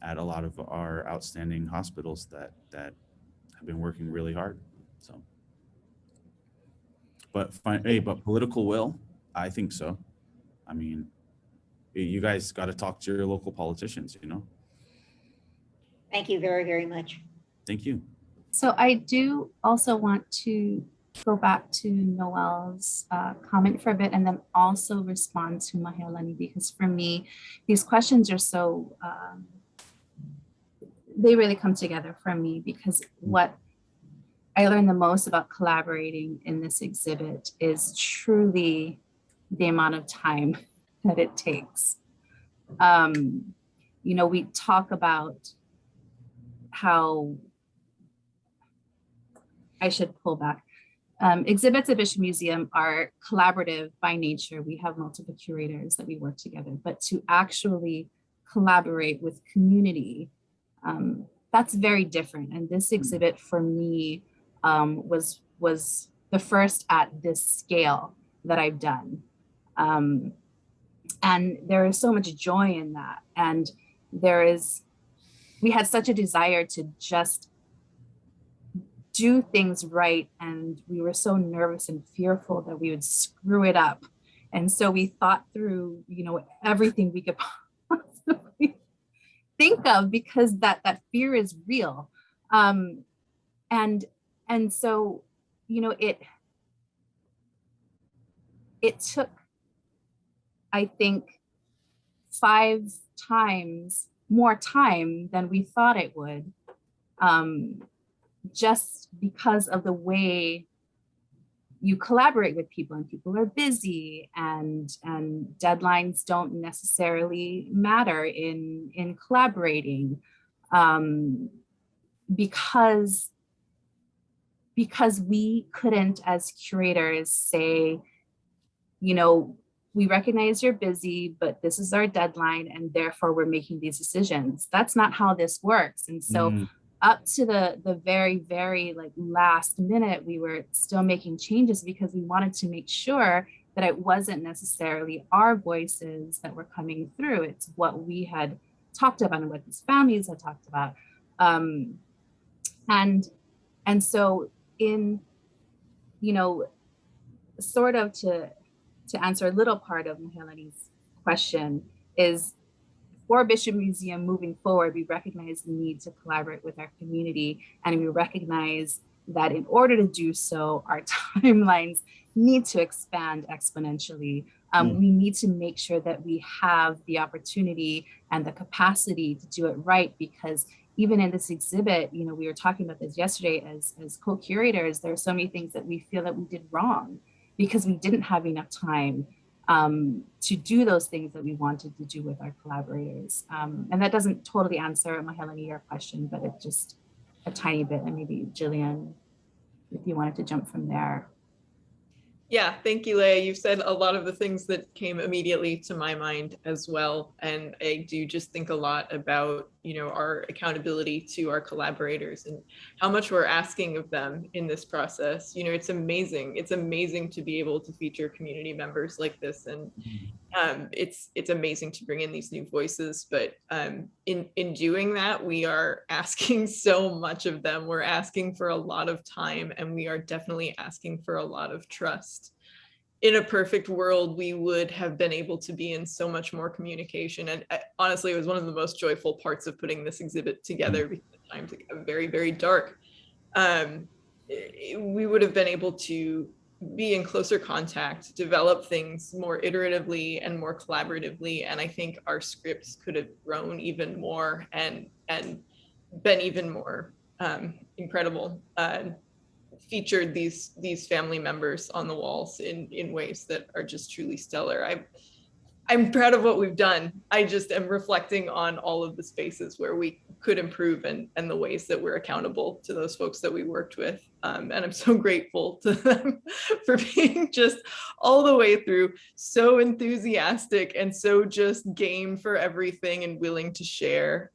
[SPEAKER 2] at a lot of our outstanding hospitals that have been working really hard. So, but but political will, I think so. I mean, you guys got to talk to your local politicians, you know?
[SPEAKER 4] Thank you very, very much.
[SPEAKER 2] Thank you.
[SPEAKER 3] So I do also want to go back to Noel's comment for a bit and then also respond to McInerny, because for me, these questions are so, they really come together for me, because what I learned the most about collaborating in this exhibit is truly the amount of time that it takes. You know, we talk about how, I should pull back. Exhibits at Bishop Museum are collaborative by nature. We have multiple curators that we work together, but to actually collaborate with community, that's very different. And this exhibit for me was the first at this scale that I've done. And there is so much joy in that. And we had such a desire to just do things right, and we were so nervous and fearful that we would screw it up. And so we thought through, you know, everything we could possibly think of, because that fear is real. And so, you know, it took, I think, 5 times more time than we thought it would. Just because of the way you collaborate with people, and people are busy, and deadlines don't necessarily matter in collaborating, because we couldn't, as curators, say, you know, we recognize you're busy, but this is our deadline, and therefore we're making these decisions. That's not how this works. And so up to the very, very like last minute, we were still making changes, because we wanted to make sure that it wasn't necessarily our voices that were coming through. It's what we had talked about and what these families had talked about. And so in, you know, sort of to answer a little part of McInerny's question, is for Bishop Museum moving forward, we recognize the need to collaborate with our community, and we recognize that in order to do so, our timelines need to expand exponentially. We need to make sure that we have the opportunity and the capacity to do it right, because even in this exhibit, you know, we were talking about this yesterday as co-curators, there are so many things that we feel that we did wrong because we didn't have enough time to do those things that we wanted to do with our collaborators. And that doesn't totally answer, McInerny, your question, but it's just a tiny bit. And maybe Jillian, if you wanted to jump from there.
[SPEAKER 1] Yeah, thank you, Leah. You've said a lot of the things that came immediately to my mind as well. And I do just think a lot about, you know, our accountability to our collaborators and how much we're asking of them in this process. You know, it's amazing. It's amazing to be able to feature community members like this. And it's amazing to bring in these new voices, but in doing that, we are asking so much of them. We're asking for a lot of time, and we are definitely asking for a lot of trust. In a perfect world, we would have been able to be in so much more communication. And honestly, it was one of the most joyful parts of putting this exhibit together, because the times got very, very dark. We would have been able to be in closer contact, develop things more iteratively and more collaboratively. And I think our scripts could have grown even more and been even more incredible. Featured these family members on the walls in ways that are just truly stellar. I'm proud of what we've done. I just am reflecting on all of the spaces where we could improve and the ways that we're accountable to those folks that we worked with. And I'm so grateful to them for being just all the way through so enthusiastic and so just game for everything and willing to share.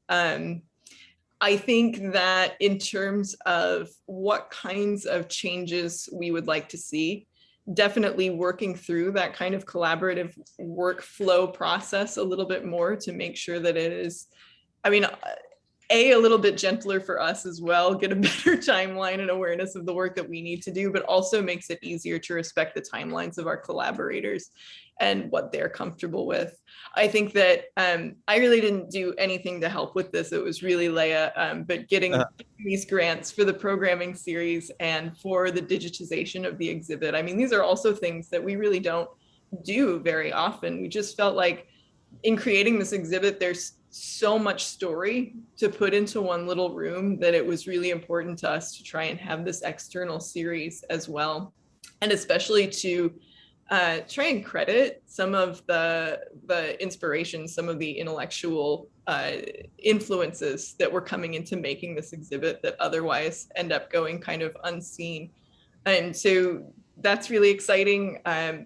[SPEAKER 1] I think that in terms of what kinds of changes we would like to see, definitely working through that kind of collaborative workflow process a little bit more to make sure that it is, I mean, a little bit gentler for us as well, get a better timeline and awareness of the work that we need to do, but also makes it easier to respect the timelines of our collaborators and what they're comfortable with. I think that I really didn't do anything to help with this. It was really Leia, but getting these grants for the programming series and for the digitization of the exhibit. I mean, these are also things that we really don't do very often. We just felt like in creating this exhibit, there's so much story to put into one little room that it was really important to us to try and have this external series as well. And especially to try and credit some of the inspiration, some of the intellectual influences that were coming into making this exhibit that otherwise end up going kind of unseen. And so that's really exciting.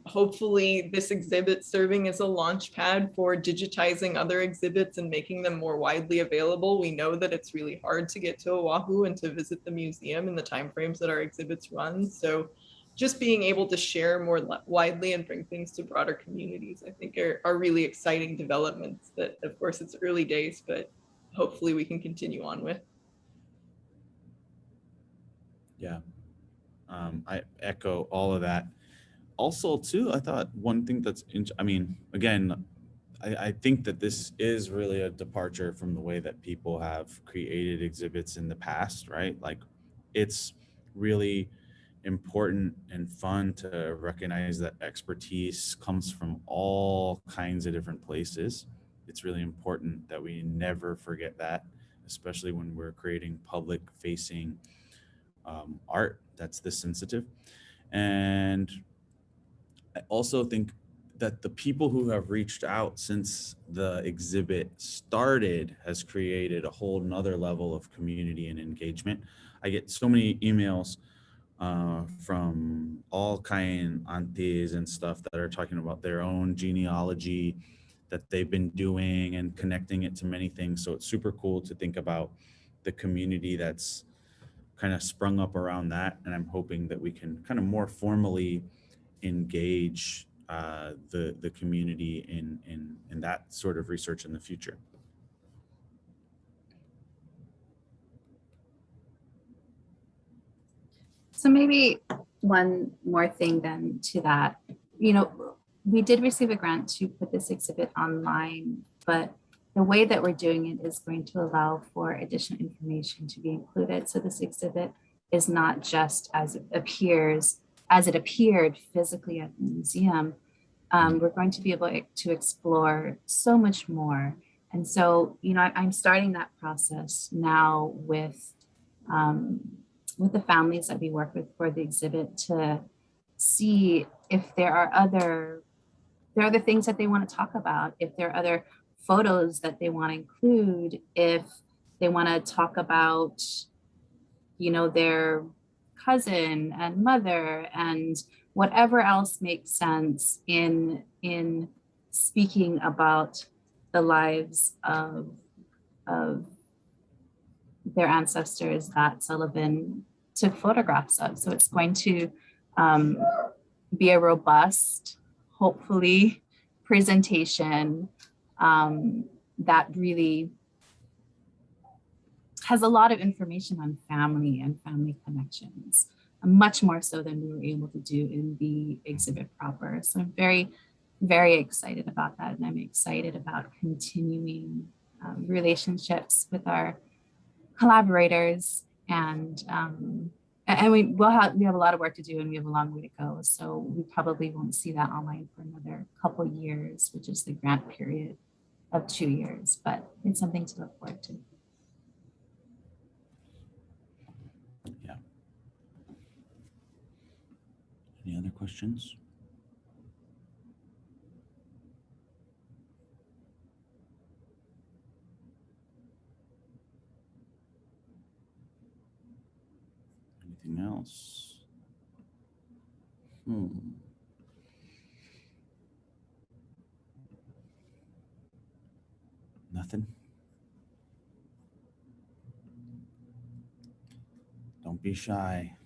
[SPEAKER 1] Hopefully this exhibit serving as a launch pad for digitizing other exhibits and making them more widely available. We know that it's really hard to get to Oahu and to visit the museum in the timeframes that our exhibits run. So just being able to share more widely and bring things to broader communities, I think are really exciting developments that, of course, it's early days, but hopefully we can continue on with.
[SPEAKER 2] Yeah. I echo all of that. Also, too, I thought one thing that's, I mean, again, I think that this is really a departure from the way that people have created exhibits in the past, right? Like, it's really important and fun to recognize that expertise comes from all kinds of different places. It's really important that we never forget that, especially when we're creating public-facing art that's this sensitive. And I also think that the people who have reached out since the exhibit started has created a whole nother level of community and engagement. I get so many emails from all kind aunties and stuff that are talking about their own genealogy that they've been doing and connecting it to many things. So it's super cool to think about the community that's kind of sprung up around that. And I'm hoping that we can kind of more formally engage the community in that sort of research in the future.
[SPEAKER 3] So maybe one more thing then to that, you know, we did receive a grant to put this exhibit online, but the way that we're doing it is going to allow for additional information to be included. So this exhibit is not just as it appeared physically at the museum. We're going to be able to explore so much more. And so, you know, I'm starting that process now with the families that we work with for the exhibit to see if there are other things that they want to talk about, if there are other photos that they want to include, if they want to talk about, you know, their cousin and mother and whatever else makes sense in speaking about the lives of their ancestors that Sullivan took photographs of. So it's going to be a robust, hopefully, presentation that really has a lot of information on family and family connections, much more so than we were able to do in the exhibit proper. So I'm very, very excited about that. And I'm excited about continuing relationships with our collaborators, and we have a lot of work to do and we have a long way to go. So we probably won't see that online for another couple years, which is the grant period of 2 years, but it's something to look forward to.
[SPEAKER 2] Yeah. Any other questions? Anything else? Nothing? Don't be shy.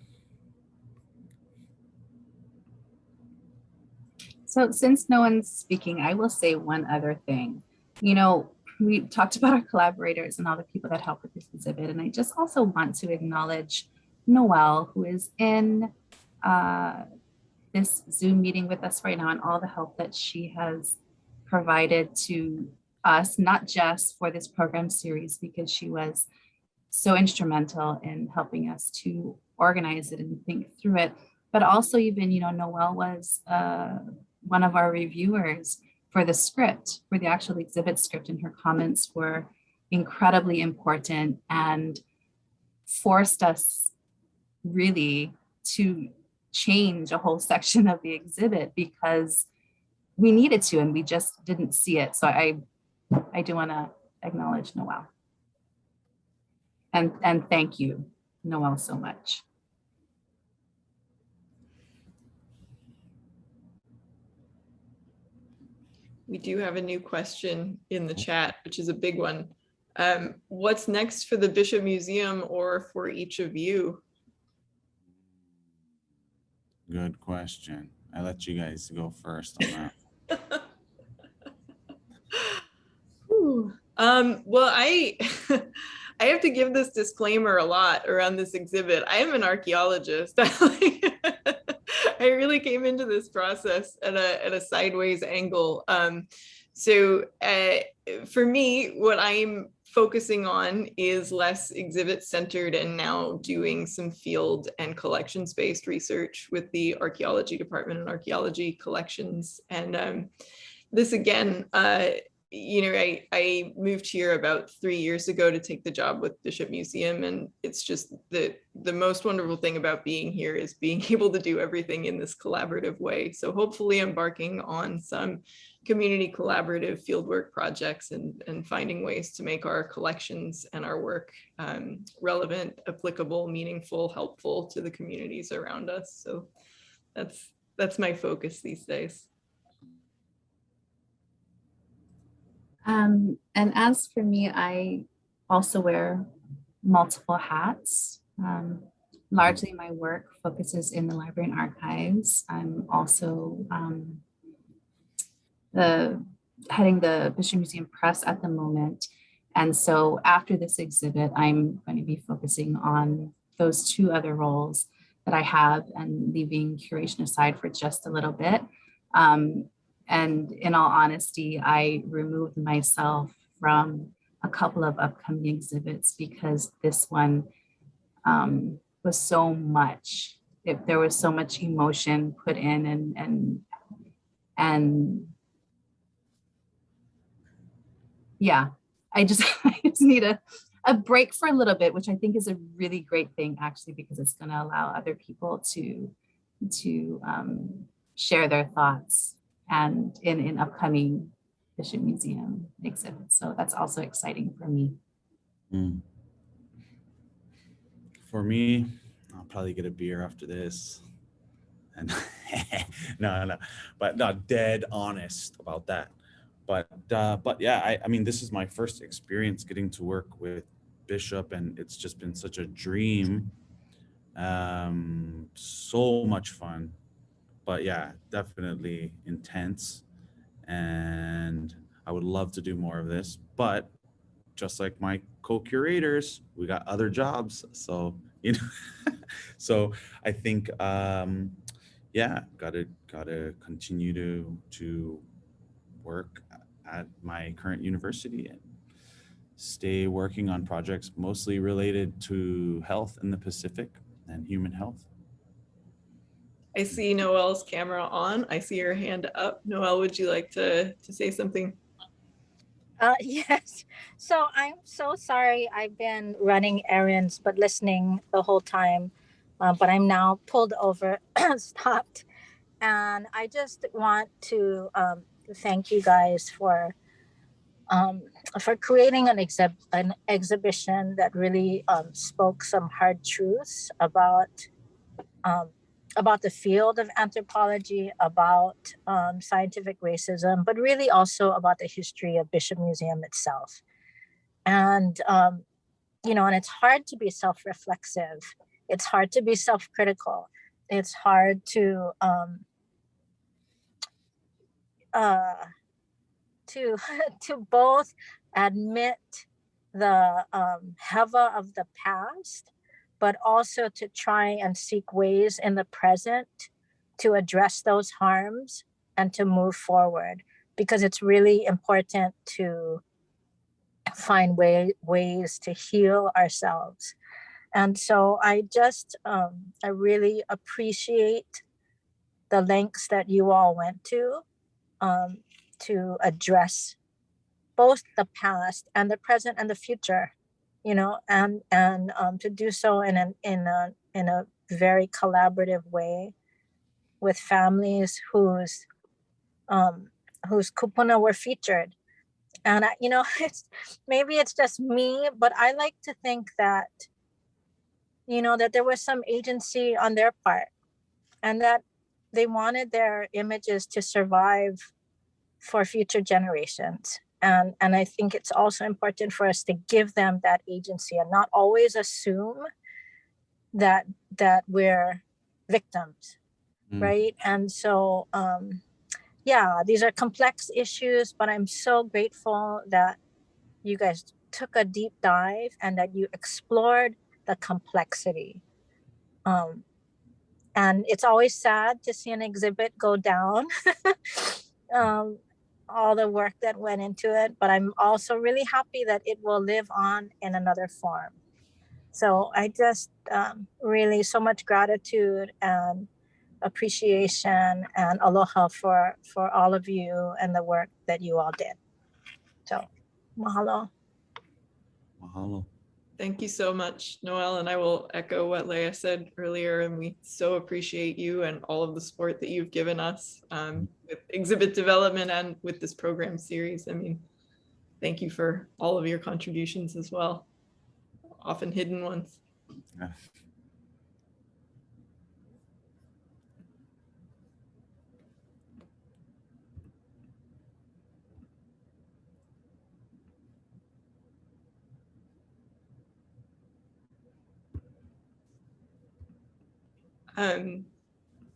[SPEAKER 3] So since no one's speaking, I will say one other thing. You know, we talked about our collaborators and all the people that helped with this exhibit. And I just also want to acknowledge Noelle, who is in this Zoom meeting with us right now, and all the help that she has provided to us, not just for this program series, because she was so instrumental in helping us to organize it and think through it, but also even, you know, Noelle was one of our reviewers for the script, for the actual exhibit script, and her comments were incredibly important and forced us really to change a whole section of the exhibit because we needed to, and we just didn't see it. So I do want to acknowledge Noelle. And thank you, Noelle, so much.
[SPEAKER 1] We do have a new question in the chat, which is a big one. What's next for the Bishop Museum or for each of you?
[SPEAKER 2] Good question. I let you guys go first on that.
[SPEAKER 1] Well, I have to give this disclaimer a lot around this exhibit. I am an archaeologist. I really came into this process at a sideways angle. So for me, what I'm focusing on is less exhibit centered and now doing some field and collections based research with the archaeology department and archaeology collections. And this again, you know, I moved here about 3 years ago to take the job with Bishop Museum, and it's just the most wonderful thing about being here is being able to do everything in this collaborative way. So hopefully embarking on some community collaborative fieldwork projects and finding ways to make our collections and our work relevant, applicable, meaningful, helpful to the communities around us. So that's my focus these days.
[SPEAKER 3] And as for me, I also wear multiple hats. Largely my work focuses in the library and archives. I'm also heading the Bishop Museum Press at the moment. And so after this exhibit, I'm going to be focusing on those two other roles that I have and leaving curation aside for just a little bit. And in all honesty, I removed myself from a couple of upcoming exhibits because this one was so much. There was so much emotion put in, and yeah, I just need a break for a little bit, which I think is a really great thing actually, because it's going to allow other people to share their thoughts and in upcoming Bishop Museum exhibits. So that's also exciting for me.
[SPEAKER 2] For me, I'll probably get a beer after this. And no, but not dead honest about that. But yeah, I mean, this is my first experience getting to work with Bishop, and it's just been such a dream. So much fun, but yeah, definitely intense. And I would love to do more of this, but just like my co-curators, we got other jobs. So, you know, so I think, yeah, gotta continue to work at my current university and stay working on projects mostly related to health in the Pacific and human health.
[SPEAKER 1] I see Noelle's camera on. I see her hand up. Noelle, would you like to say something?
[SPEAKER 5] Yes. So I'm so sorry. I've been running errands, but listening the whole time. But I'm now pulled over, stopped. And I just want to thank you guys for creating an exhibition that really spoke some hard truths about the field of anthropology, about scientific racism, but really also about the history of Bishop Museum itself. And, you know, and it's hard to be self-reflexive. It's hard to be self-critical. It's hard to to to both admit the heva of the past, but also to try and seek ways in the present to address those harms and to move forward, because it's really important to find ways to heal ourselves. And so I just I really appreciate the lengths that you all went to address both the past and the present and the future, you know, and to do so in a very collaborative way with families whose kupuna were featured. And you know, it's just me, but I like to think that, you know, that there was some agency on their part, and that they wanted their images to survive for future generations. And I think it's also important for us to give them that agency and not always assume that we're victims, right? And so yeah, these are complex issues, but I'm so grateful that you guys took a deep dive and that you explored the complexity. And it's always sad to see an exhibit go down, all the work that went into it, but I'm also really happy that it will live on in another form. So I just really so much gratitude and appreciation and aloha for all of you and the work that you all did. So mahalo.
[SPEAKER 2] Mahalo.
[SPEAKER 1] Thank you so much, Noelle, and I will echo what Leah said earlier, and we so appreciate you and all of the support that you've given us with exhibit development and with this program series. I mean, thank you for all of your contributions as well, often hidden ones.
[SPEAKER 2] Yeah.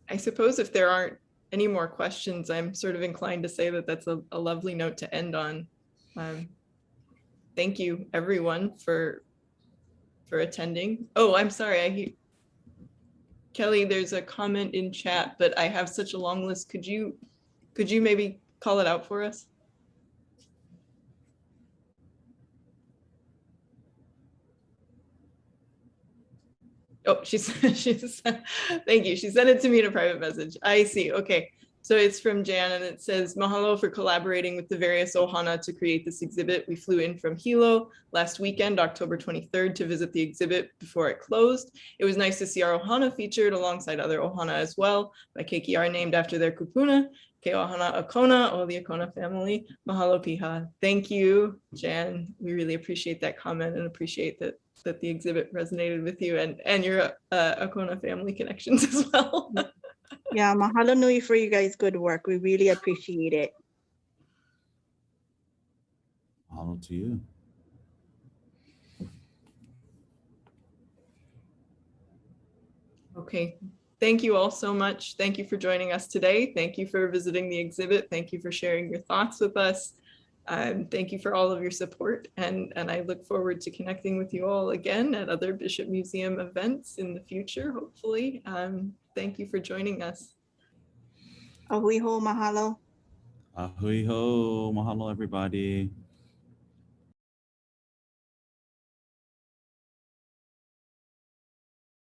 [SPEAKER 1] I suppose if there aren't any more questions, I'm sort of inclined to say that that's a lovely note to end on. Thank you, everyone, for attending. Oh, I'm sorry. Kelly, there's a comment in chat, but I have such a long list. Could you maybe call it out for us? Oh, thank you. She sent it to me in a private message. I see. Okay. So it's from Jan, and it says, mahalo for collaborating with the various ohana to create this exhibit. We flew in from Hilo last weekend, October 23rd, to visit the exhibit before it closed. It was nice to see our ohana featured alongside other ohana as well, by keiki named after their kupuna, ke ohana Akona, or the Akona family. Mahalo piha. Thank you, Jan. We really appreciate that comment and appreciate that the exhibit resonated with you and your Akona family connections as well.
[SPEAKER 6] Yeah, mahalo nui for you guys' good work. We really appreciate it.
[SPEAKER 2] Mahalo to you.
[SPEAKER 1] Okay, thank you all so much. Thank you for joining us today. Thank you for visiting the exhibit. Thank you for sharing your thoughts with us. Thank you for all of your support, and I look forward to connecting with you all again at other Bishop Museum events in the future, hopefully. Thank you for joining us.
[SPEAKER 6] Ahui ho, mahalo.
[SPEAKER 2] Ahui ho. Mahalo, everybody.